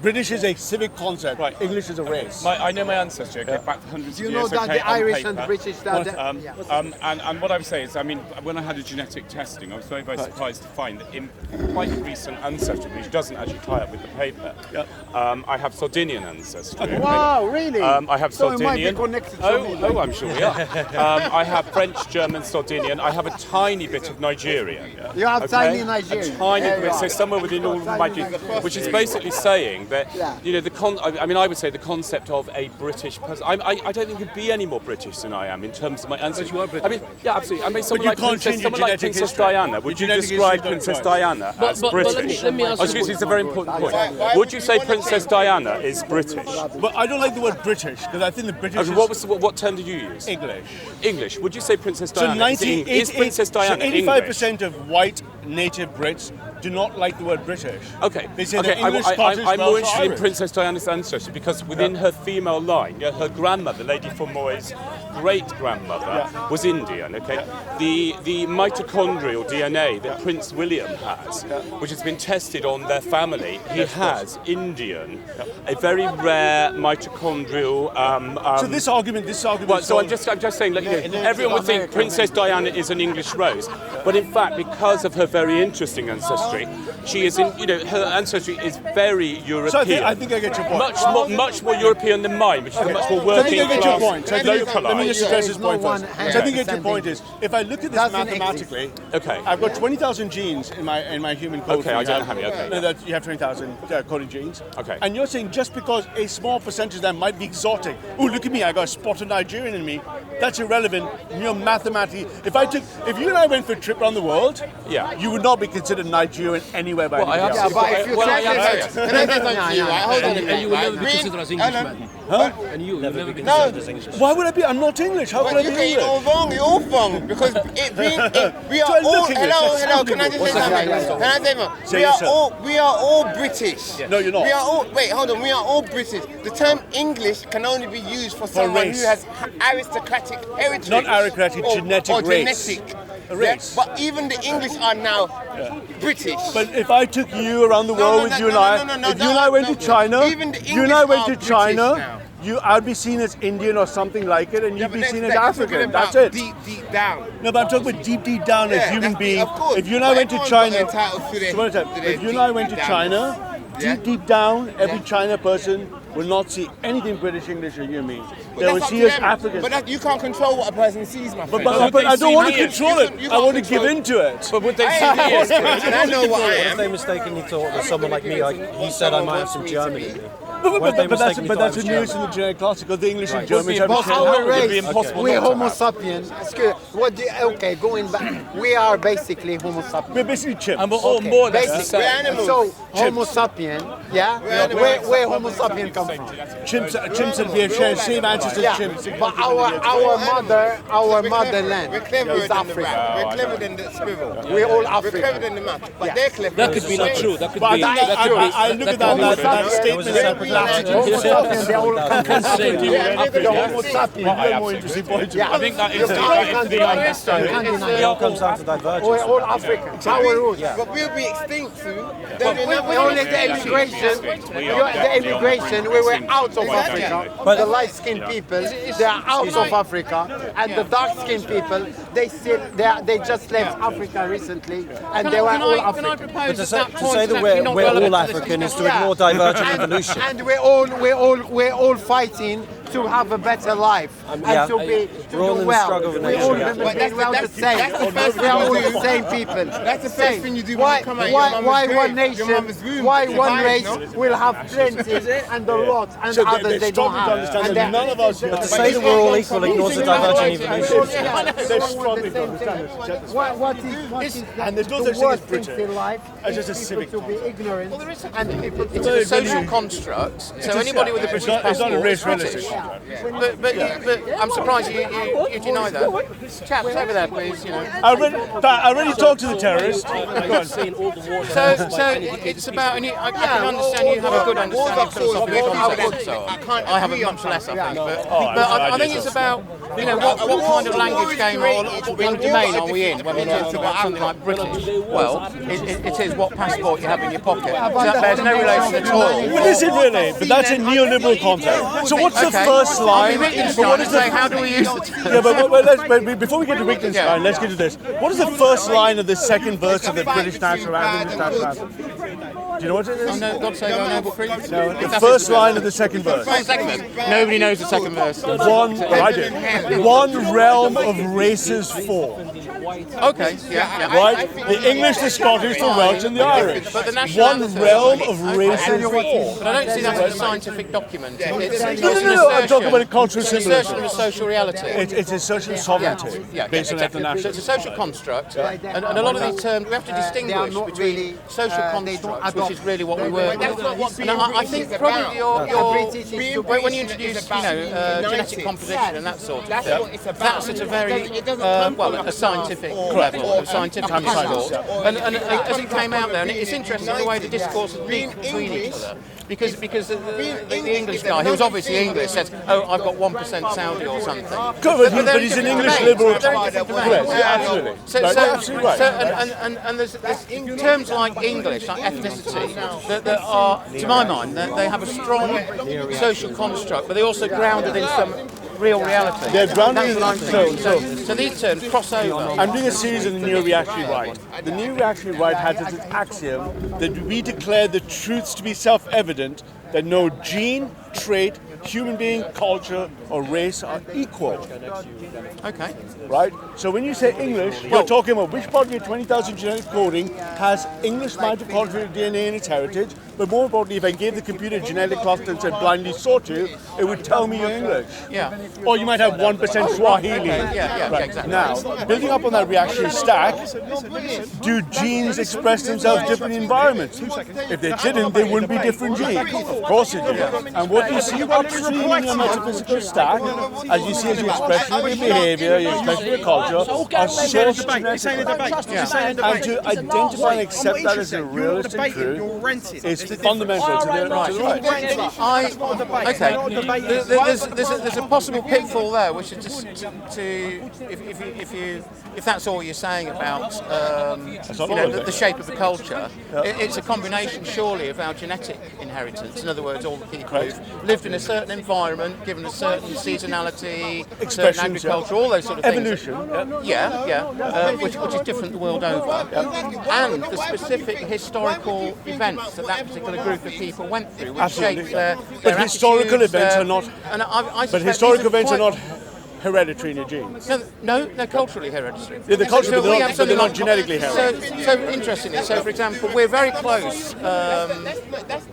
Speaker 1: British is a civic concept.
Speaker 8: Right.
Speaker 1: English is a race.
Speaker 8: I know my ancestry. I go back hundreds
Speaker 3: You
Speaker 8: of
Speaker 3: know
Speaker 8: years.
Speaker 3: that
Speaker 8: okay,
Speaker 3: the
Speaker 8: on
Speaker 3: Irish and
Speaker 8: paper.
Speaker 3: British
Speaker 8: And what I would say is, I mean, when I had a genetic testing, I was very, very surprised to find that in quite recent ancestry, which doesn't actually tie up with the paper, I have Sardinian ancestry. okay?
Speaker 3: Wow, really?
Speaker 8: I have
Speaker 3: So it might be
Speaker 8: Sardinian.
Speaker 3: connected to me,
Speaker 8: Oh, I'm sure we are. I have French, German, Sardinian. I have a tiny bit of Nigerian.
Speaker 3: You have tiny Nigerian.
Speaker 8: A tiny
Speaker 3: There you
Speaker 8: bit, so
Speaker 3: are.
Speaker 8: somewhere within all of my genes, which is basically saying that, you know, I would say the concept of a British person. I don't think you'd be any more British than I am in terms of my ancestry.
Speaker 2: you are British.
Speaker 8: I mean, yeah, absolutely. I mean, someone
Speaker 1: you
Speaker 8: like
Speaker 1: can't
Speaker 8: Princess,
Speaker 1: change your
Speaker 8: someone like
Speaker 1: genetic
Speaker 8: Princess
Speaker 1: history.
Speaker 8: Diana, would you
Speaker 1: Your genetic
Speaker 8: describe
Speaker 1: history
Speaker 8: Princess
Speaker 1: don't
Speaker 8: Diana as
Speaker 2: but
Speaker 8: British?
Speaker 2: let me ask you-
Speaker 8: Excuse me, it's a very important point. Would you say Princess Diana is British?
Speaker 1: But I don't like the word British because I think the British
Speaker 8: Okay, what term did you use?
Speaker 1: English.
Speaker 8: English. Would you say Princess
Speaker 1: So
Speaker 8: Diana is Princess Diana English?
Speaker 1: 85% of white native Brits do not like the word British.
Speaker 8: Okay.
Speaker 1: They say
Speaker 8: okay.
Speaker 1: they're English, Scottish,
Speaker 8: I'm more
Speaker 1: Welsh,
Speaker 8: interested in
Speaker 1: Irish.
Speaker 8: Princess Diana's ancestry because within her female line, her grandmother, Lady Fourmoy's great-grandmother, was Indian. Okay. The mitochondrial DNA that Prince William has, which has been tested on their family, he has Indian, a very rare mitochondrial.
Speaker 1: So this argument.
Speaker 8: Well, so I'm just saying, like, you know, everyone would think Princess Diana is an English rose, but in fact, because of her very interesting ancestry, she is in. You know, her ancestry is very European.
Speaker 1: So I think I get your point.
Speaker 8: Much more European than mine, which is a much more
Speaker 1: So I think
Speaker 8: working
Speaker 1: I get your
Speaker 8: class,
Speaker 1: point. So I think, let me just address this
Speaker 3: There is
Speaker 1: point
Speaker 3: no
Speaker 1: first.
Speaker 3: one
Speaker 1: So I think I get your
Speaker 3: 100%
Speaker 1: point is, if I look at this
Speaker 3: Doesn't
Speaker 1: mathematically,
Speaker 8: Okay.
Speaker 1: I've got 20,000 genes in my human code.
Speaker 8: Okay, I don't have it, okay.
Speaker 1: No, that you have 20,000 coded genes.
Speaker 8: Okay.
Speaker 1: And you're saying just because a small percentage of them might be exotic. Oh, look at me, I got a spot of Nigerian in me. That's irrelevant. You're mathematically. If you and I went for a trip around the world,
Speaker 8: Yeah.
Speaker 1: you would not be considered Nigerian anywhere by
Speaker 8: Well, I
Speaker 1: anybody else.
Speaker 8: absolutely.
Speaker 3: but if you
Speaker 8: well, I
Speaker 3: check
Speaker 8: am-
Speaker 3: it-
Speaker 5: Can I say something to you, right? Hold on a
Speaker 2: And
Speaker 5: minute,
Speaker 2: you will never
Speaker 5: right?
Speaker 2: be considered as Englishman. And you will never be considered as Englishman.
Speaker 1: Why would I be? I'm not English. How could I
Speaker 5: But you
Speaker 1: be
Speaker 5: get it all
Speaker 1: English?
Speaker 5: wrong, you're all wrong. Because we
Speaker 1: Do
Speaker 5: are
Speaker 1: I look
Speaker 5: all.
Speaker 1: English?
Speaker 5: Hello,
Speaker 1: That's
Speaker 5: hello. Can I just say
Speaker 1: What's
Speaker 5: something?
Speaker 3: that?
Speaker 5: Can I say something?
Speaker 1: Say yes, sir.
Speaker 5: We are all British.
Speaker 1: No, you're not.
Speaker 5: We are all. Wait, hold on. We are all British. The term English can only be used for someone
Speaker 1: race.
Speaker 5: who has aristocratic heritage.
Speaker 1: Not aristocratic, genetic
Speaker 5: or
Speaker 1: race.
Speaker 5: Genetic.
Speaker 1: A race.
Speaker 5: But even the English are now British.
Speaker 1: But if I took you around the world with you and I, if you and I went to China,
Speaker 5: Even the
Speaker 1: you and I
Speaker 5: English
Speaker 1: went
Speaker 5: are
Speaker 1: to China,
Speaker 5: British
Speaker 1: I'd be seen as Indian or something like it, and
Speaker 5: Yeah,
Speaker 1: you'd
Speaker 5: but
Speaker 1: be seen as
Speaker 5: that's talking
Speaker 1: African.
Speaker 5: about
Speaker 1: That's it.
Speaker 5: Deep down.
Speaker 1: No, but I'm talking about deep down as
Speaker 5: Yeah,
Speaker 1: human
Speaker 5: that's
Speaker 1: beings.
Speaker 5: of course.
Speaker 1: If you and I
Speaker 5: But
Speaker 1: went to
Speaker 5: everyone's
Speaker 1: China,
Speaker 5: entitled to their-
Speaker 1: so one time,
Speaker 5: to their
Speaker 1: if you and I
Speaker 5: deep
Speaker 1: went to
Speaker 5: down.
Speaker 1: China,
Speaker 5: Yeah.
Speaker 1: deep down, every
Speaker 5: Yeah.
Speaker 1: China person will not see anything British, English, or you mean.
Speaker 5: But
Speaker 1: They
Speaker 5: that's
Speaker 1: will
Speaker 5: up
Speaker 1: see
Speaker 5: to
Speaker 1: us
Speaker 5: them.
Speaker 1: Africans.
Speaker 5: But you can't control what a person sees, my friend.
Speaker 1: But I don't want to
Speaker 8: here.
Speaker 1: control it.
Speaker 5: You
Speaker 1: I want to
Speaker 5: can't
Speaker 1: give
Speaker 5: control-
Speaker 1: in to it.
Speaker 8: But would they
Speaker 5: I
Speaker 8: see
Speaker 5: ain't
Speaker 8: me
Speaker 5: here,
Speaker 8: as British?
Speaker 5: and I know what I
Speaker 2: What if
Speaker 5: am.
Speaker 2: they mistakenly thought that someone like me, like he said, I might have some German in me?
Speaker 1: But
Speaker 2: What if they
Speaker 1: that's
Speaker 2: mistakenly
Speaker 1: a
Speaker 2: thought I was
Speaker 1: nuance
Speaker 2: German?
Speaker 1: in the genetic classical. The English and
Speaker 2: Right.
Speaker 1: Germans have
Speaker 3: But
Speaker 1: shared-
Speaker 3: our
Speaker 8: It would be
Speaker 3: race,
Speaker 8: impossible
Speaker 3: we're
Speaker 8: not to
Speaker 3: Homo
Speaker 8: have.
Speaker 3: sapiens. Excuse, okay, going back, we are basically Homo sapiens.
Speaker 1: We're basically chimps.
Speaker 8: And we're all more or less the
Speaker 3: Basically,
Speaker 8: same.
Speaker 5: animals.
Speaker 3: so Homo sapien, yeah, where Homo sapien come from?
Speaker 1: Chimps and we share same ancestors
Speaker 3: Yeah,
Speaker 1: as chimps.
Speaker 3: but our motherland
Speaker 5: We're cleverer
Speaker 3: is
Speaker 5: than the
Speaker 3: Africa.
Speaker 5: rat. We're cleverer than the squirrel.
Speaker 3: We're all
Speaker 5: We're cleverer
Speaker 3: African.
Speaker 5: than the man. But
Speaker 3: Yeah.
Speaker 5: they're clever.
Speaker 2: That could be not true. That could
Speaker 1: But
Speaker 2: be.
Speaker 1: I look at that statement as a
Speaker 3: Homo sapiens, they all come from Africa.
Speaker 5: Yeah,
Speaker 3: The Homo sapiens.
Speaker 1: You have more interesting points.
Speaker 3: Yeah.
Speaker 8: I think that is
Speaker 3: Look,
Speaker 8: the
Speaker 3: I can't deny it.
Speaker 2: It all comes down to divergence.
Speaker 3: We're all Africans. Our roots.
Speaker 5: But we'll be extinct soon.
Speaker 3: We only the immigration, we were out of Africa.
Speaker 2: But-
Speaker 3: The light-skinned people, they are out of Africa, and the dark-skinned people, they just left Africa recently, and they were all African.
Speaker 2: But to say that we're all African is to ignore divergent evolution.
Speaker 3: And we're all fighting to have a better life and
Speaker 2: yeah.
Speaker 3: to be
Speaker 2: We're all in the
Speaker 3: well.
Speaker 2: struggle of a
Speaker 3: We
Speaker 2: nation,
Speaker 3: all
Speaker 2: yeah.
Speaker 3: human beings, we are the same.
Speaker 5: that's the first
Speaker 3: We are all
Speaker 5: thing you
Speaker 3: the
Speaker 5: do.
Speaker 3: same people.
Speaker 5: That's the first thing you do when
Speaker 3: Why,
Speaker 5: you come out of
Speaker 3: why,
Speaker 5: your
Speaker 3: why
Speaker 5: mum's
Speaker 3: one
Speaker 5: grave, your
Speaker 3: nation,
Speaker 5: mum's womb,
Speaker 3: why
Speaker 5: you
Speaker 3: one
Speaker 5: hide,
Speaker 3: race
Speaker 5: no?
Speaker 3: will have plenty and a lot, and
Speaker 1: So
Speaker 3: others they don't
Speaker 1: struggle to
Speaker 3: have.
Speaker 1: understand
Speaker 3: And
Speaker 1: that none of us here
Speaker 2: To say that we're all equal ignores the divergent evolution.
Speaker 1: They're struggling to understand this.
Speaker 3: What is
Speaker 1: And there's no
Speaker 3: the
Speaker 1: such thing as
Speaker 3: worst things
Speaker 1: Britain
Speaker 3: in life
Speaker 1: as just a
Speaker 3: is
Speaker 1: civic
Speaker 3: people to be ignorant and people to
Speaker 4: It's a social construct. So anybody with a British
Speaker 1: it's not a
Speaker 4: passport
Speaker 1: race
Speaker 4: is British.
Speaker 1: relationship.
Speaker 4: But I'm surprised you deny that. Chaps over there, please. You know.
Speaker 1: I already talked to the terrorists. Go on.
Speaker 4: So it's about, and I can understand you have a good understanding of philosophical concepts and so on. I have a much less, I think. But I think it's about, you know, what kind of language game or domain are we in when we talk about something like British? Well, it is what passport you have in your pocket. So that bears no relation at all.
Speaker 1: But is it really? But that's a neoliberal concept. So what's the first line?
Speaker 4: What is how do we use it?
Speaker 1: Yeah, but before we get to Wittgenstein, let's get to this. What is the first line of the second verse of the British national anthem? Do you know what it is?
Speaker 4: Oh, no, God save our noble creed.
Speaker 1: No, the first line of the second verse.
Speaker 4: Nobody knows the second verse.
Speaker 1: I did. One realm of races four.
Speaker 4: Okay, yeah.
Speaker 1: Right? The English, the Scottish, the Welsh, and the Irish.
Speaker 4: But the national
Speaker 1: One
Speaker 4: anthem-
Speaker 1: realm of races four.
Speaker 4: But I don't see that as a scientific document. It's an
Speaker 1: No, I'm talking about a cultural
Speaker 4: It's an
Speaker 1: symbolism.
Speaker 4: assertion of a social reality.
Speaker 1: It's a social sovereignty based on
Speaker 4: exactly. So
Speaker 1: ethno-nationalism.
Speaker 4: it's a social construct, and a lot of these terms we have to distinguish between social constructs, which is really what we work with. And I think probably when you introduce, genetic composition and that sort of thing, that's at a very a scientific level, a scientific discourse. And as it came out there, and it's interesting the way the discourse has leaked between each other. Because the English guy, who was obviously English, said, "Oh, I've got 1% Saudi or something."
Speaker 1: But he's an English liberal.
Speaker 4: Correct,
Speaker 1: Yeah, absolutely. Absolutely right.
Speaker 4: And there's terms like English, like ethnicity, that are, to my mind, they have a strong social construct, but they also grounded in some real reality.
Speaker 1: They're grounded in
Speaker 4: So these terms cross over.
Speaker 1: I'm doing a series on the neo-reactionary right. The neo-reactionary right has as its axiom that we declare the truths to be self-evident, that no gene, trait, human being, culture, or race are equal.
Speaker 4: Okay.
Speaker 1: Right? So when you say English, you're talking about which part of your 20,000 genetic coding has English mitochondrial DNA in its heritage, but more importantly, if I gave the computer a genetic cluster and said blindly sort you, it would tell me you're English.
Speaker 4: Yeah.
Speaker 1: Or you might have 1% Swahili.
Speaker 4: Yeah,
Speaker 1: Right.
Speaker 4: exactly.
Speaker 1: Now, building up on that reactionary stack, do genes express themselves different in environments? If they didn't, they wouldn't be different genes. Of course they do. And what you see upstream in your metaphysical stack, as you see as your expression of your behaviour, your expression of your culture, are sourced genetically. And to identify and accept that as a realistic truth is fundamental to the right.
Speaker 4: There's a possible pitfall there, which is just if that's all you're saying about the shape of the culture, it's a combination surely of our genetic inheritance. In other words, all the people who've lived in a certain environment, given a certain seasonality, certain agriculture, all those sort of things.
Speaker 1: Evolution.
Speaker 4: Which is different the world over, and the specific historical events that particular group of people went through, which shaped their
Speaker 1: But historical
Speaker 4: attitudes,
Speaker 1: events are not.
Speaker 4: And I
Speaker 1: But historical events are not hereditary in your genes.
Speaker 4: No, they're culturally hereditary.
Speaker 1: Yeah, they're culturally,
Speaker 4: So we
Speaker 1: but
Speaker 4: have
Speaker 1: they're
Speaker 4: something
Speaker 1: not
Speaker 4: like-
Speaker 1: genetically hereditary.
Speaker 4: So interestingly, so for example, we're very close,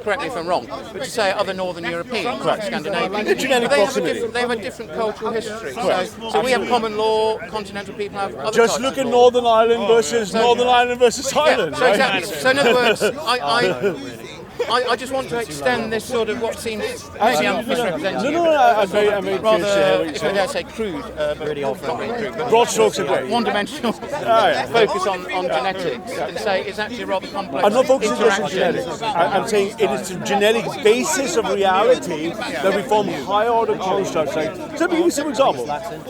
Speaker 4: correct me if I'm wrong, but to say other northern Europeans, like Scandinavians,
Speaker 1: The genetic proximity.
Speaker 4: they have a different cultural history. So we have common law, continental people have other
Speaker 1: Just
Speaker 4: types
Speaker 1: look
Speaker 4: of
Speaker 1: at
Speaker 4: law.
Speaker 1: Northern Ireland versus Northern Ireland versus Ireland,
Speaker 4: So
Speaker 1: right?
Speaker 4: exactly. So in other words, I just want to extend this sort of what seems maybe I'm misrepresenting.
Speaker 1: No, I'm very curious to hear what you
Speaker 4: If
Speaker 1: say.
Speaker 4: I dare say crude, really not really crude, but
Speaker 1: Broad strokes are great.
Speaker 4: one-dimensional focus on genetics and say it's actually a rather complex
Speaker 1: I'm not focusing just on
Speaker 4: interaction.
Speaker 1: genetics. I'm saying it is the genetic basis of reality that we form higher order constructs. Like, so let me give you some example.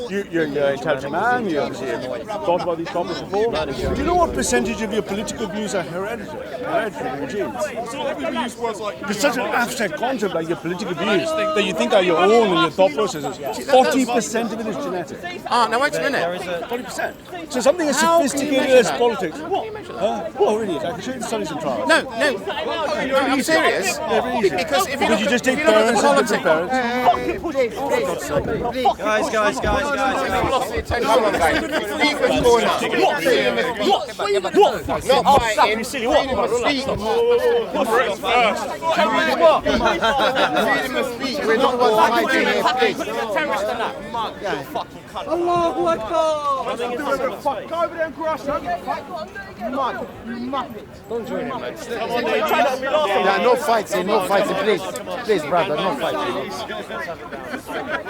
Speaker 1: You're an intelligent man, you obviously have thought about these topics before. Do you know what percentage of your political views are hereditary in your genes?
Speaker 9: use words like.
Speaker 1: It's such an abstract concept, like your political views, that you think are your own and your thought processes. 40% of it is genetic.
Speaker 4: Now wait a minute.
Speaker 1: 40%. So something as sophisticated as politics. Oh, really? I can show you the studies and trials.
Speaker 4: No, I'm serious. Because if you
Speaker 1: just take
Speaker 4: look at
Speaker 1: parents and
Speaker 4: politics,
Speaker 2: Guys.
Speaker 4: I've lost the attention of that.
Speaker 5: Speaker's corner. Not fighting. Freedom of speech. Freedom of speech.
Speaker 3: We're not one fighting here, please.
Speaker 9: Allahu Akbar! Go over there and crush him. Mud, you muppet. Don't join him, mate.
Speaker 3: No fighting, please. Please, brother, no fighting.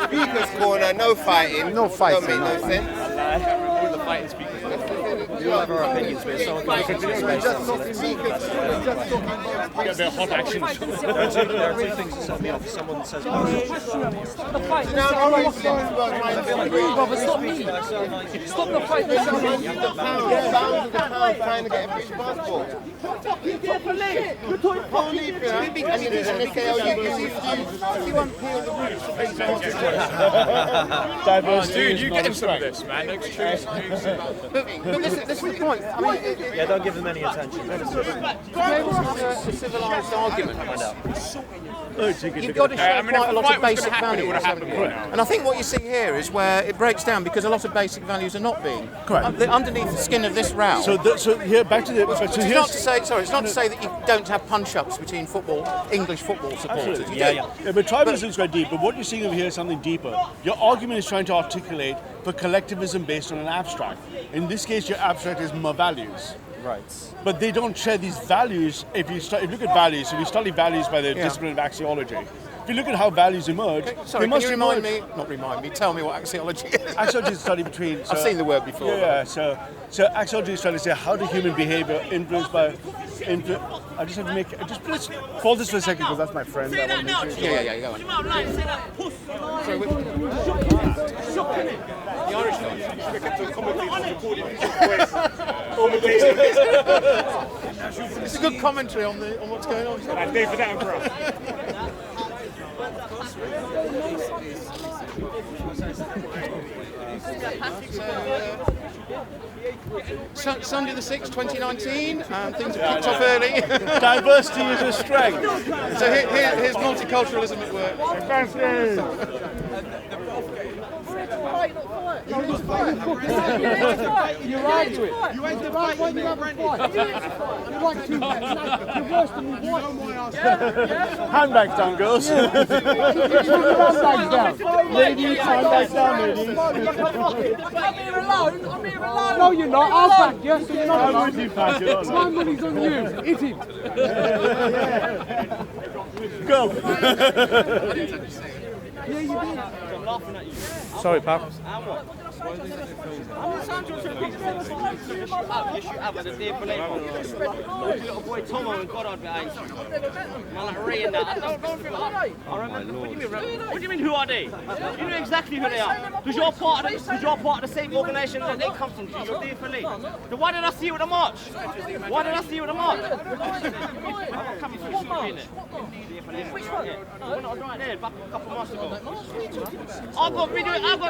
Speaker 5: Speaker's corner, no fighting.
Speaker 3: No fighting.
Speaker 5: Don't make no sense.
Speaker 2: We all have our opinions, but someone can listen to this space.
Speaker 1: Get a bit of hot action.
Speaker 2: There are two things that set me off. Someone says,
Speaker 5: Now, I'm
Speaker 6: Stop me. Stop the fight.
Speaker 5: trying to get a British passport.
Speaker 1: Diversity.
Speaker 9: You get him some of this, man.
Speaker 4: but this is the point. I mean,
Speaker 2: yeah, don't give them any attention.
Speaker 4: to be able to have a civilised argument, you've got to share quite a lot of basic values. And I think what you see here is where it breaks down because a lot of basic values are not being.
Speaker 1: Correct.
Speaker 4: Underneath the skin of this row.
Speaker 1: So here, back to the.
Speaker 4: It's not to say that you don't have punch-ups between English football supporters.
Speaker 1: Yeah, but tribalism is quite deep. But what you're seeing over here is something deeper. Your argument is trying to articulate for collectivism based on an abstract. In this case, your abstract is more values.
Speaker 2: Right.
Speaker 1: But they don't share these values. If you look at values, if you study values by the discipline of axiology, if you look at how values emerge,
Speaker 4: Sorry,
Speaker 1: they must
Speaker 4: can you
Speaker 1: emerge.
Speaker 4: tell me what axiology is.
Speaker 1: Axiology is a study between.
Speaker 4: I've seen the word before.
Speaker 1: Yeah. So axiology is trying to say how do human behavior influenced by. I just have to make. Let's pause this for a second because that's my friend.
Speaker 4: Yeah, go on. The Irish guy. It's a good commentary on what's going on.
Speaker 9: David Attenborough.
Speaker 4: Sunday the 6th, 2019. Things have kicked off early.
Speaker 1: Diversity is a strength.
Speaker 4: So here's multiculturalism at work.
Speaker 9: You're arguing. You ain't debating. You haven't fight. You're like two men. You're worse than me.
Speaker 1: Handbags down, girls.
Speaker 9: Handbags down. Ladies, handbags down, ladies.
Speaker 6: I'm here alone.
Speaker 9: No, you're not. I'll back you. So you're not alone.
Speaker 1: you?
Speaker 9: My money's on you. Hit him.
Speaker 1: Go.
Speaker 9: Yeah, you did.
Speaker 2: Sorry, pal.
Speaker 6: Little boy Tomo and Goddard behind you. Man, like Ray and that. I remember. What do you mean, who are they? You know exactly who they are. Because you're part of the same organisation that they come from. You're there for late. So why did I see you at the march? Why did I see you at the march? Which one? We're not right there, back a couple months ago. I've got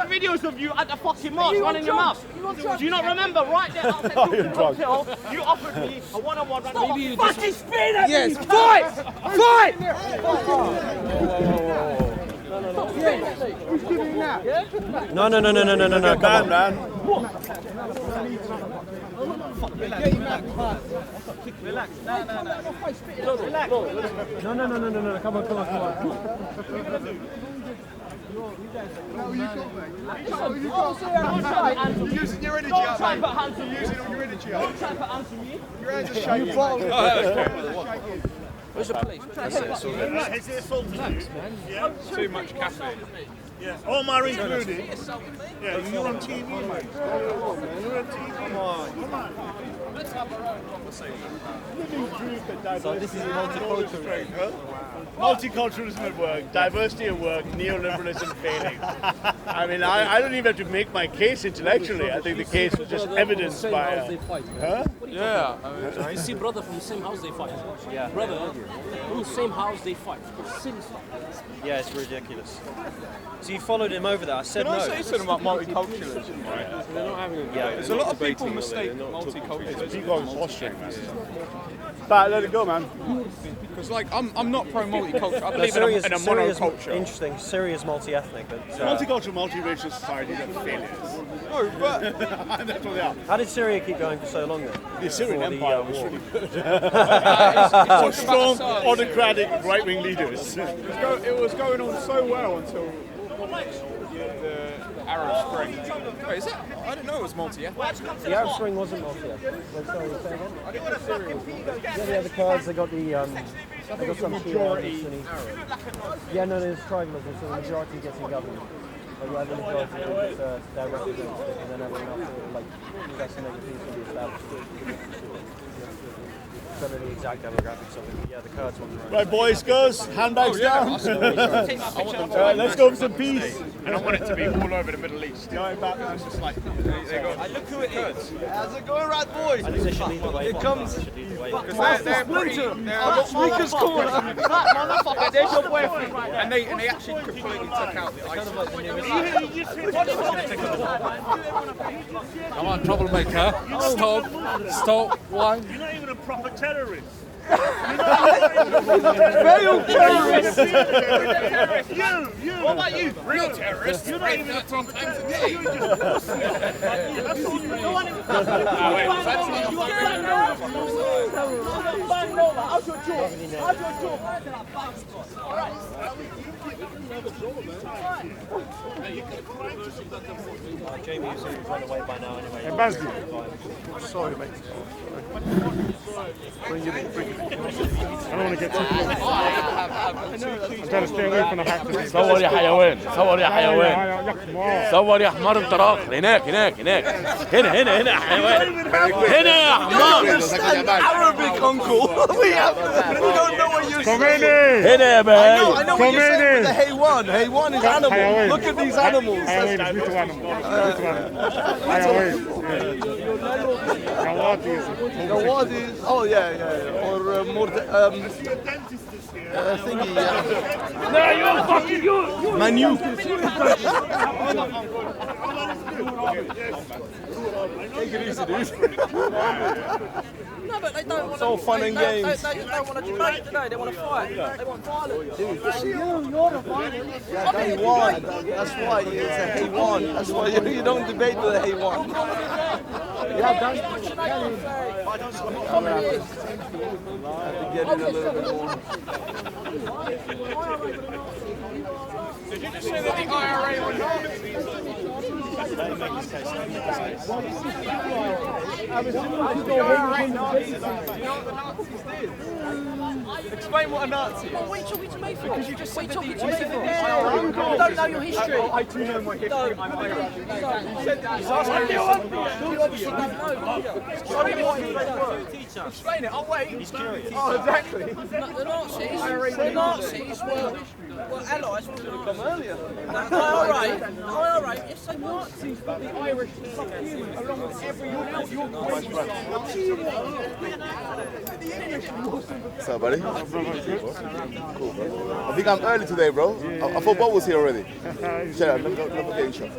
Speaker 6: videos of you at the fucking march running your mouth. Do you not remember right there? You offered me a one-on-one run. Maybe you fucking spin at me! Fight! Fight!
Speaker 9: Who's giving you that?
Speaker 2: No. Come on,
Speaker 1: man.
Speaker 6: Relax.
Speaker 2: No. Come on.
Speaker 9: You're using your energy up, mate. You're using all your energy up. Your hands are shaking.
Speaker 2: Where's the police? That's it.
Speaker 9: Too much caffeine. Yeah. Omar included. Yeah, you're on TV, mate. You're on TV. Come on. Let's have our own conversation.
Speaker 1: So this is multiculturalism. Multiculturalism at work, diversity at work, neoliberalism failing. I mean, I don't even have to make my case intellectually. I think the case is just evidenced by. Huh?
Speaker 10: Yeah.
Speaker 11: You see, brother, from the same house they fight. Yeah. Brother, from the same house they fight. Silly stuff.
Speaker 2: Yeah, it's ridiculous. So you followed him over there. I said
Speaker 10: Can
Speaker 2: no.
Speaker 10: I say something about multiculturalism? Right.
Speaker 12: They're not having a
Speaker 10: There's a lot of people mistake multiculturalism.
Speaker 1: People are posturing, man. But let it go, man.
Speaker 10: Because like I'm not pro multicultural. I believe
Speaker 2: Syria's,
Speaker 10: in a
Speaker 2: Syria's
Speaker 10: monoculture.
Speaker 2: interesting. Syria's multi-ethnic, but
Speaker 1: Multicultural, multiracial societies are failures.
Speaker 10: No, but
Speaker 1: That's what they are.
Speaker 2: how did Syria keep going for so long then?
Speaker 1: The Assyrian
Speaker 2: Before
Speaker 1: Empire was
Speaker 2: war?
Speaker 1: really good. For strong, autocratic, right-wing leaders.
Speaker 10: it was going on so well until the Arab Spring. Wait, is it? I didn't know it was multi-ethnic.
Speaker 2: The Arab Spring wasn't multi-ethnic. Sorry, say again? Yeah, the Kurds, they got the they got some majority Sunnis. Yeah, no, there's tribalism, so the majority gets in government. Like, you have the majority who gets their representative, and then everyone else like assassinate the peace will be established. I don't know the exact demographics of it, but yeah, the Kurds one.
Speaker 1: Right, boys, girls, handbags down. Let's go for some peace.
Speaker 10: And I want it to be all over the Middle East. It's just like they got.
Speaker 5: Look who it is. How's it going, right, boys?
Speaker 2: It
Speaker 5: comes.
Speaker 10: Because they're pretty. They're
Speaker 5: Speakers corner.
Speaker 6: Motherfucker, there's your boyfriend.
Speaker 10: and they actually completely took out the ISIS.
Speaker 12: Come on, troublemaker. Stop. One.
Speaker 9: You're not even a proper terrorist.
Speaker 5: Failed terrorist.
Speaker 9: You.
Speaker 10: What about you? Real terrorists.
Speaker 9: You're not even a proper terrorist. You're just pussy. That's all you
Speaker 2: Jamie was run away by now anyway.
Speaker 1: Sorry, mate. Bring it. I don't want to get too close. I'm trying to stay away from the hackers.
Speaker 12: صور يا حيوان صور يا حيوان صور يا حمار انت راخر هناك هنا يا حيوان هنا يا حمار
Speaker 5: Arabic uncle. We don't know what you're saying.
Speaker 12: هنا يا
Speaker 5: I know
Speaker 12: بهاي
Speaker 5: what you're saying with the haywan. Haywan is animal. Look at these animals. Gawadis. Oh yeah. Or more thingy.
Speaker 12: No, you fucking you
Speaker 5: Manu. Take it easy, dude.
Speaker 6: No, but they don't want
Speaker 5: It's all fun and games.
Speaker 6: They don't want to debate today. They want to fight. They want violence.
Speaker 5: You're the violent. Yeah, haywan. That's why it's a haywan. That's why you don't debate with a haywan. Yeah, don't. Get in a little bit more.
Speaker 10: Did you just say that the IRA were not?
Speaker 5: Explain what a Nazi is.
Speaker 6: What are you talking to me for?
Speaker 5: Because you just said
Speaker 6: talking
Speaker 5: that
Speaker 6: to me for? You don't know your history.
Speaker 5: I do know my history. I'm Irish. You said that.
Speaker 6: You obviously don't know.
Speaker 5: Explain it. I'll wait. He's curious. Oh, exactly.
Speaker 6: The Nazis were allies with the
Speaker 5: Come earlier.
Speaker 6: IRA, yes, they Nazis, but the Irish subhuman along with everyone else.
Speaker 13: What's up, buddy? Cool, bro. I think I'm early today, bro. I thought Bob was here already. Shut up, let me get in shot.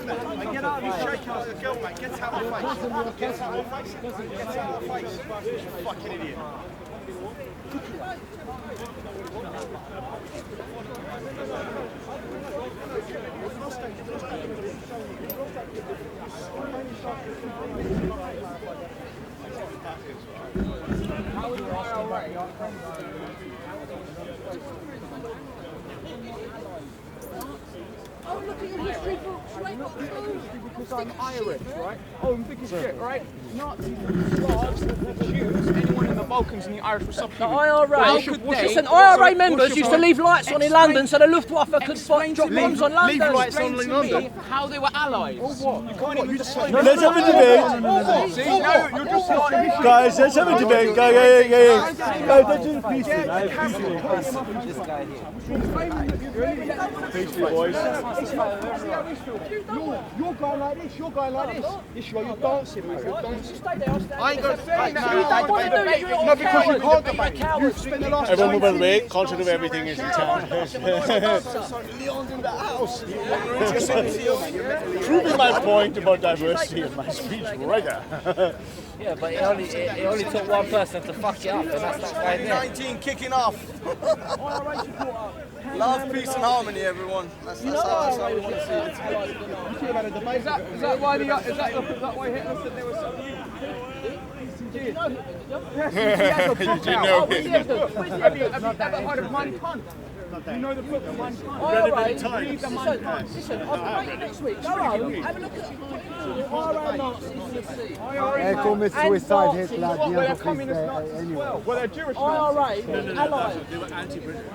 Speaker 5: Get out of shake out the girl, mate. Get out of the face. Get out of the face. Get out of the face. You fucking idiot.
Speaker 6: Oh, look at your history books, right?
Speaker 5: Because I'm Irish, right? Oh, I'm big as shit, right? Nazis, Slavs, Jews, anyone in the Balkans and the Irish were subhuman.
Speaker 6: The IRA, listen, IRA members used to leave lights on in London so the Luftwaffe could drop bombs on London.
Speaker 5: Leave lights on in London.
Speaker 6: How they were allies.
Speaker 5: Or what? You can't even just say.
Speaker 1: Let's have a debate.
Speaker 5: See, no, you're just like
Speaker 1: Guys, let's have a debate. Guys, let's do peaceful.
Speaker 5: this guy here.
Speaker 1: Beastly Boys.
Speaker 14: You're going like this, you're going like this. Yes, you are, you're dancing, mate, you're dancing.
Speaker 3: I ain't going to say
Speaker 14: No, because you can't debate. You've spent the last
Speaker 1: Everyone move out of the way, culture of everything is in town.
Speaker 14: Leon's in the house.
Speaker 1: Proving my point about diversity in my speech right there.
Speaker 15: Yeah, but it only took one person to fuck it up, and that's that guy there.
Speaker 5: 19 kicking off. Love, peace and harmony, everyone. That's how we want to see it.
Speaker 14: Is that why Hitler said there was some... Did you know Have you ever heard of Mein Kampf? You know the book of Mein Kampf?
Speaker 1: Read it many times.
Speaker 14: Listen, I'll be next week. Go home, have a look at IRA Nazis and see.
Speaker 3: They commit suicide Hitler at the end of his day anyway.
Speaker 14: Well, they're Jewish. IRA, allies.
Speaker 1: They were anti-British.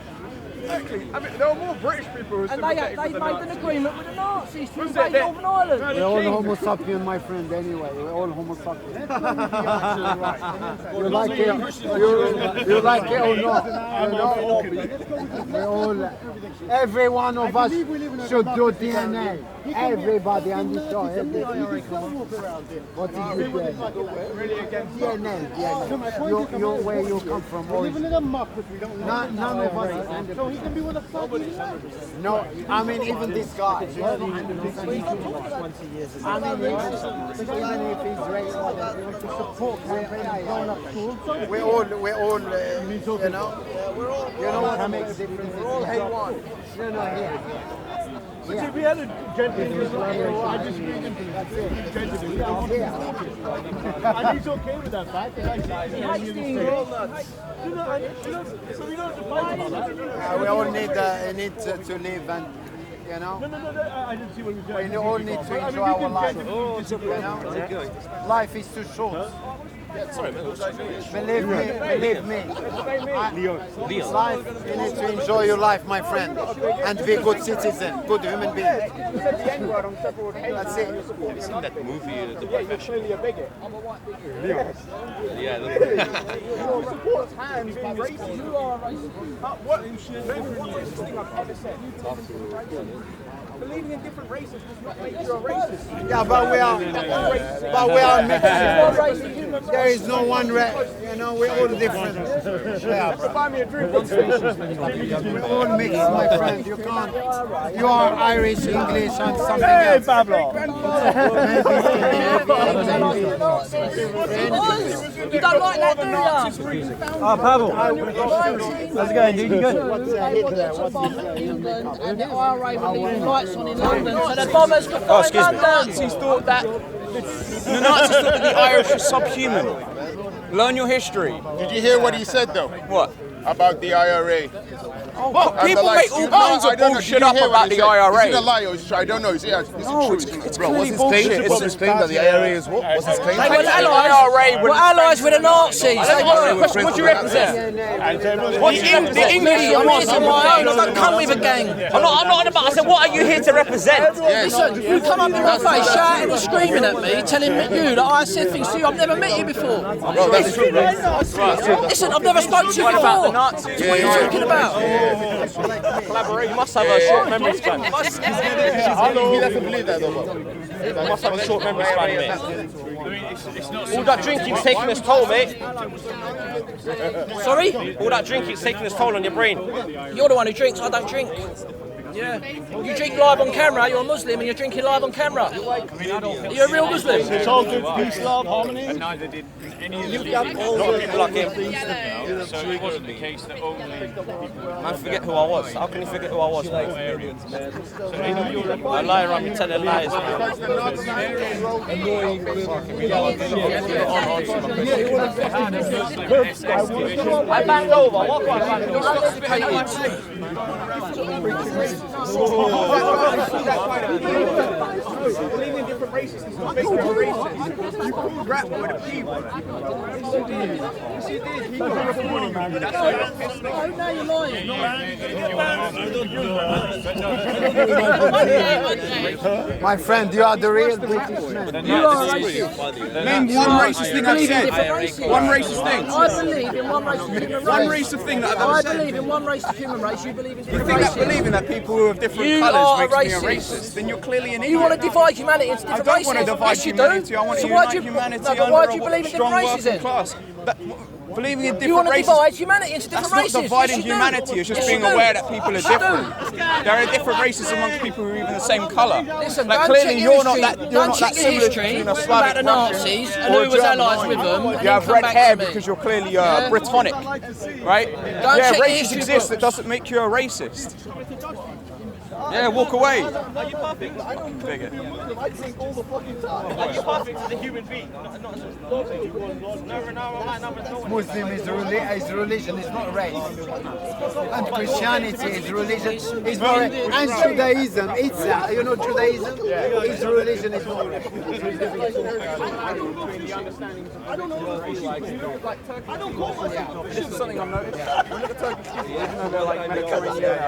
Speaker 14: Exactly. I mean, there were more British people who
Speaker 16: and they made an agreement with the Nazis to
Speaker 14: Was
Speaker 16: invade
Speaker 14: it?
Speaker 16: Northern Ireland.
Speaker 3: We're all Homo sapien, my friend, anyway. We're all Homo sapien. You like it or not? We're all, every one of us should do DNA. Everybody on the show. What is it? DNA. You're where you come from. None of us.
Speaker 14: So he can be with a family.
Speaker 3: No, I mean even this guy. I mean even if he's raised to support we're all you know what makes difference.
Speaker 14: We're all Haywan.
Speaker 3: Yeah.
Speaker 14: If we had a gentleman, I disagree with him. That's it. Gentleman. And he's okay with that fact.
Speaker 3: We all need to live and, you know.
Speaker 14: No, I didn't see what you said.
Speaker 3: We all need to enjoy our life. You know? Life is too short.
Speaker 10: Sorry,
Speaker 3: Believe me. Life, you need to enjoy your life, my friend, and be a good citizen, good human being. That's it.
Speaker 10: Have you seen that movie, The Professional? Yeah.
Speaker 14: Who supports hands being racist? You are racist. What thing I've ever said? Believing in different races does not make you a racist.
Speaker 3: Yeah, but we are mixed. There is no one race. You know, we're all different. Yeah,
Speaker 14: Buy me a drink.
Speaker 3: we're all mixed, my friend. You can't. You are Irish, English, and something else.
Speaker 14: Pablo.
Speaker 16: You don't like that, do you?
Speaker 2: Oh, Pavel. How's it going, dude? You good?
Speaker 16: England and the IRA were leaving lights on in London, so the bombers could find London.
Speaker 6: Nazis thought that the Nazis thought that the Irish were subhuman. Learn your history.
Speaker 13: Did you hear what he said though?
Speaker 6: What?
Speaker 13: About the IRA.
Speaker 6: People make all kinds of bullshit up about the IRA.
Speaker 13: Is it a lie or is it true? I don't know. Is it true?
Speaker 6: It's
Speaker 13: Bro,
Speaker 6: clearly bullshit.
Speaker 13: What's his claim that the IRA is what? What's his claim?
Speaker 16: They were allies with the Nazis.
Speaker 6: What do you represent? The English
Speaker 16: I'm on my own. I don't come with a gang.
Speaker 6: I'm not on about. I said, what are you here to represent?
Speaker 16: Listen, you come up in my face shouting and screaming at me, telling you that I said things to you. I've never met you before.
Speaker 13: Bro, that's true, bro.
Speaker 16: Listen, I've never spoken to you before. What are you talking about?
Speaker 6: Collaborate. You must have a short memory span.
Speaker 13: He doesn't believe that though.
Speaker 6: You must have a short memory span, mate. All that drinking's taking its toll, mate.
Speaker 16: Sorry?
Speaker 6: All that drinking's taking its toll on your brain.
Speaker 16: You're the one who drinks, I don't drink. Yeah. You drink live on camera, you're a Muslim and you're drinking live on camera. Are you a real Muslim?
Speaker 1: It's all good peace, love, harmony.
Speaker 10: And neither did any of
Speaker 6: A lot of people like him.
Speaker 10: So it wasn't the case that only
Speaker 6: Man, forget who I was. How can you forget who I was, mate? I lie around me telling lies, I banged over. What
Speaker 14: Believing in different races does not make you a racist.
Speaker 10: You called rap for the people. Yes, you did. He was reporting, man. That's why you're pissed off.
Speaker 16: No, you're lying.
Speaker 3: My friend, you are the real British man.
Speaker 16: You are racist.
Speaker 10: Name one racist thing I've said. One racist thing.
Speaker 16: I believe in one race of human race.
Speaker 10: One racist thing that I've ever
Speaker 16: I
Speaker 10: said.
Speaker 16: believe in one race of human race. You believe in
Speaker 10: You
Speaker 16: different
Speaker 10: think that
Speaker 16: races.
Speaker 10: believing that people who have different
Speaker 16: You
Speaker 10: colours
Speaker 16: are
Speaker 10: makes me a
Speaker 16: racist.
Speaker 10: racist? Then you're clearly an idiot.
Speaker 16: You want to divide humanity into different
Speaker 10: I don't
Speaker 16: races?
Speaker 10: want to divide
Speaker 16: Yes, you
Speaker 10: humanity.
Speaker 16: do.
Speaker 10: I want to
Speaker 16: So why
Speaker 10: unite
Speaker 16: do you,
Speaker 10: humanity
Speaker 16: no, but
Speaker 10: under
Speaker 16: why
Speaker 10: a
Speaker 16: do you believe in
Speaker 10: strong
Speaker 16: different races
Speaker 10: working
Speaker 16: then?
Speaker 10: class. But believing in
Speaker 16: You
Speaker 10: different
Speaker 16: want to
Speaker 10: races.
Speaker 16: divide humanity into different
Speaker 10: That's
Speaker 16: races?
Speaker 10: not dividing
Speaker 16: Yes, you do.
Speaker 10: humanity. It's just
Speaker 16: Yes,
Speaker 10: being
Speaker 16: you do.
Speaker 10: aware that people are
Speaker 16: Yes, you do.
Speaker 10: different. There are different races amongst people who are even the same colour.
Speaker 16: Listen,
Speaker 10: Like
Speaker 16: don't
Speaker 10: clearly
Speaker 16: check your
Speaker 10: you're not
Speaker 16: history.
Speaker 10: that. You're
Speaker 16: Don't
Speaker 10: not
Speaker 16: check
Speaker 10: that
Speaker 16: your
Speaker 10: similar
Speaker 16: history
Speaker 10: between a
Speaker 16: about
Speaker 10: Slavic
Speaker 16: the
Speaker 10: Russian
Speaker 16: Nazis and
Speaker 10: or
Speaker 16: who
Speaker 10: a
Speaker 16: was
Speaker 10: German,
Speaker 16: allies
Speaker 10: are
Speaker 16: with
Speaker 10: you?
Speaker 16: them, and
Speaker 10: You
Speaker 16: then
Speaker 10: have
Speaker 16: come
Speaker 10: red
Speaker 16: back
Speaker 10: hair
Speaker 16: to me.
Speaker 10: because you're clearly
Speaker 16: Yeah?
Speaker 10: Brittonic, right?
Speaker 16: Don't
Speaker 10: Yeah,
Speaker 16: check your
Speaker 10: races
Speaker 16: history
Speaker 10: exist.
Speaker 16: books.
Speaker 10: It doesn't make you a racist. Yeah, walk away.
Speaker 6: Are you perfect? I don't
Speaker 10: Dig it.
Speaker 6: I think all the fucking time. Are you perfect as a human being? Not as a
Speaker 3: Muslim is religion, it's not race. And Christianity is religion, it's not and Judaism, it's you know Judaism, it's religion, it's not race.
Speaker 10: I don't know. I don't call myself. This is something I've noticed. When the Turkish people, even though they're like Mediterranean,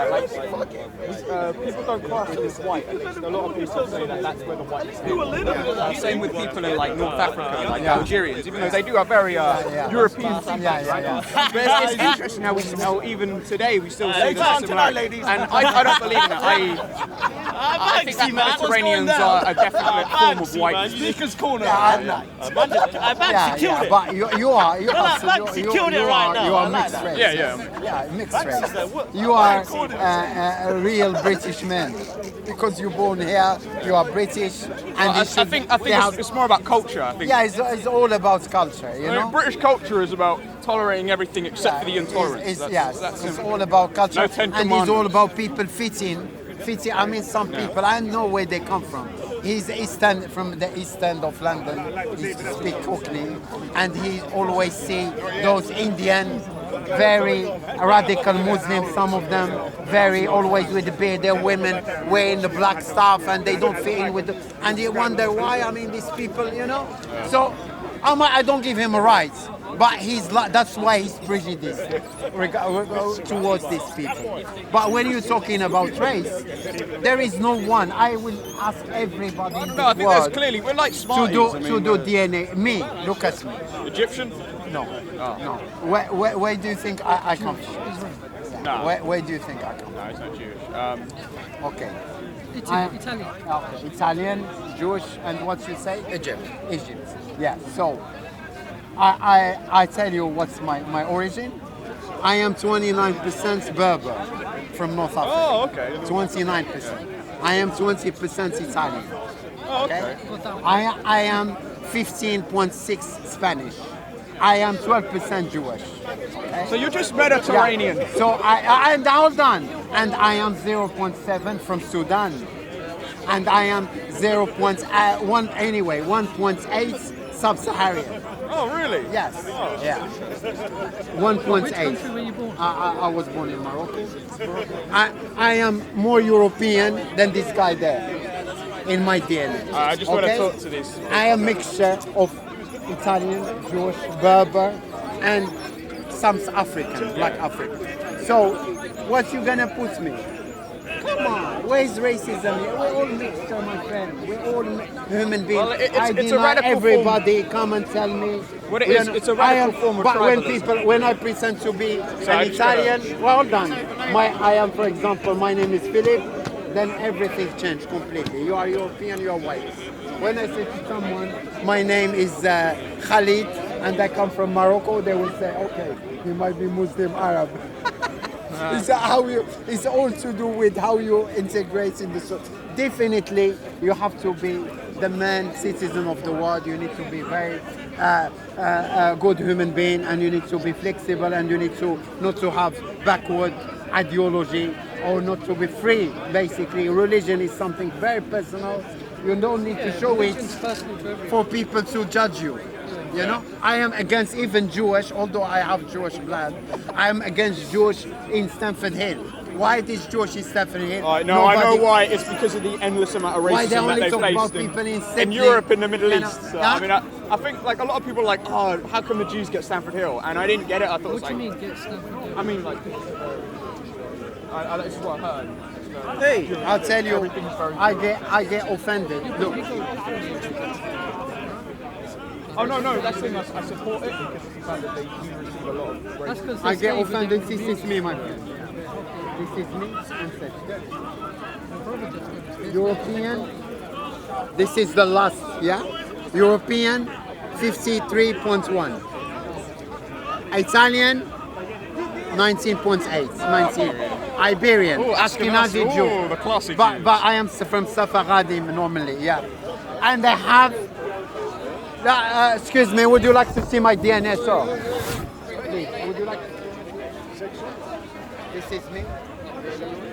Speaker 10: people don't class it as white. At least a lot of people say that that's where the whiteness is. Same with people in like North Africa, like Algerians, even though they do have very European features, right? But it's interesting how we still, even today, we still see the similarity. And I don't believe in it. I think that Mediterraneans are a definite form of whiteness.
Speaker 6: Speaker's corner.
Speaker 3: But you are mixed race.
Speaker 10: Yeah,
Speaker 3: mixed race. You are a real British man because you're born here. You are British, and
Speaker 10: I think it's more about culture. I think.
Speaker 3: Yeah, it's all about culture. You know,
Speaker 10: British culture is about tolerating everything except for the intolerance.
Speaker 3: It's all about culture,
Speaker 10: No Ten
Speaker 3: and it's all about people fitting. I mean, some people, I know where they come from. He's from the East End of London. He speaks Cockney, and he always see those Indian, very radical Muslims. Some of them very always with the beard. They're women wearing the black stuff, and they don't fit in with. And you wonder why. I mean, these people, you know. So I don't give him a right. But that's why he's prejudiced towards these people. But when you're talking about race, there is no one. I will ask everybody in
Speaker 10: I
Speaker 3: the
Speaker 10: think there's
Speaker 3: world
Speaker 10: clearly, we're like Smarties.
Speaker 3: to do DNA. Me, look at me.
Speaker 10: Egyptian?
Speaker 3: No. Where do you think I come from?
Speaker 10: No.
Speaker 3: Where do you think I come from?
Speaker 10: No, it's not Jewish.
Speaker 3: Okay.
Speaker 16: Italian.
Speaker 3: Okay. Italian, Jewish, and what you say? Egypt. Yeah. So. I tell you what's my origin. I am 29% Berber from North Africa.
Speaker 10: Oh, okay.
Speaker 3: 29%. I am 20% Italian.
Speaker 10: Oh, okay.
Speaker 3: I am 15.6 Spanish. I am 12% Jewish. Okay?
Speaker 10: So you're just Mediterranean.
Speaker 3: Yeah. So and hold on. And I am 0.7 from Sudan. And I am 1.8 sub-Saharan.
Speaker 10: Oh, really?
Speaker 3: Yes.
Speaker 10: Oh.
Speaker 3: Yeah. 1.8.
Speaker 16: Which country were you born?
Speaker 3: I was born in Morocco. I am more European than this guy there in my DNA.
Speaker 10: I just want to talk to this.
Speaker 3: I am a mixture of Italian, Jewish, Berber, and some African, black African. So, what you gonna put me? Come on, where's racism here? We're all mixture, my friend. We're all human beings.
Speaker 10: Well, it's
Speaker 3: I
Speaker 10: a
Speaker 3: deny
Speaker 10: radical
Speaker 3: everybody come and tell me.
Speaker 10: What it is, it's a radical form of
Speaker 3: But
Speaker 10: tribalism.
Speaker 3: when I present to be
Speaker 10: I
Speaker 3: an
Speaker 10: just
Speaker 3: Italian, well, hold on. I am, for example, my name is Philip, then everything changed completely. You are European, you are white. When I say to someone, my name is Khalid, and I come from Morocco, they will say, okay, you might be Muslim Arab. It's all to do with how you integrate in the society. Definitely, you have to be the man citizen of the world. You need to be very good human being, and you need to be flexible, and you need to not to have backward ideology or not to be free. Basically, religion is something very personal. You don't need to show it for people to judge you. You know, I am against even Jewish, although I have Jewish blood. I am against Jewish in Stamford Hill. Why this Jewish is suffering here?
Speaker 10: No, I know why. It's because of the endless amount of
Speaker 3: Why they
Speaker 10: racism that
Speaker 3: only
Speaker 10: they
Speaker 3: talk about
Speaker 10: faced
Speaker 3: people in
Speaker 10: in
Speaker 3: Sydney?
Speaker 10: Europe and the Middle
Speaker 3: You know,
Speaker 10: East. So,
Speaker 3: yeah?
Speaker 10: I mean, I think like a lot of people are like, oh, how come the Jews get Stamford Hill? And I didn't get it. I thought it was
Speaker 16: What do
Speaker 10: like,
Speaker 16: you mean, get Stamford Hill?
Speaker 10: I mean, like, this is what I heard.
Speaker 3: Hey, I'll tell you, I get offended. Look.
Speaker 10: Oh no, that's the thing. I support it because it's the fact that they do receive a lot of racism.
Speaker 3: I get offended. This is me, my friend. This is me. European. This is the last, yeah? European, 53.1. Italian, 19.8. 19. Iberian,
Speaker 10: Oh,
Speaker 3: Ashkenazi
Speaker 10: Ashkenazi.
Speaker 3: Jew.
Speaker 10: Oh, the classic
Speaker 3: but
Speaker 10: Jews.
Speaker 3: I am from Sephardim normally, yeah. And they have. Excuse me, would you like to see my DNA, sir? Please, would you like to see? This is me.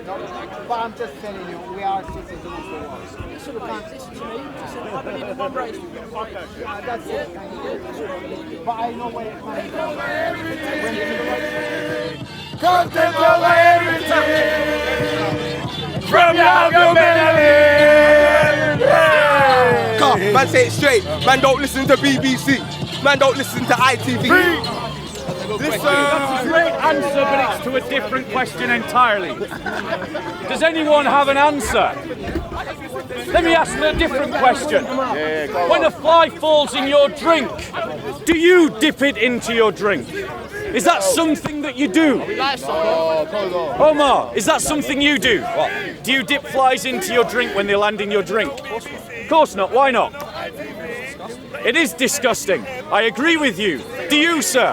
Speaker 3: No, but I'm just telling you, we are citizens of the world.
Speaker 16: Listen to me. I believe in one race.
Speaker 3: Yeah, that's it. But I know where it comes from.
Speaker 12: Content of everything from your humanity.
Speaker 17: Man, say it straight. Man, don't listen to BBC. Man, don't listen to ITV.
Speaker 18: That's a great answer, but it's to a different question entirely. Does anyone have an answer? Let me ask a different question. When a fly falls in your drink, do you dip it into your drink? Is that something that you do? Omar, is that something you do? Do you dip flies into your drink when they land in your drink? Of course not. Why not? It is disgusting. I agree with you. Do you, sir?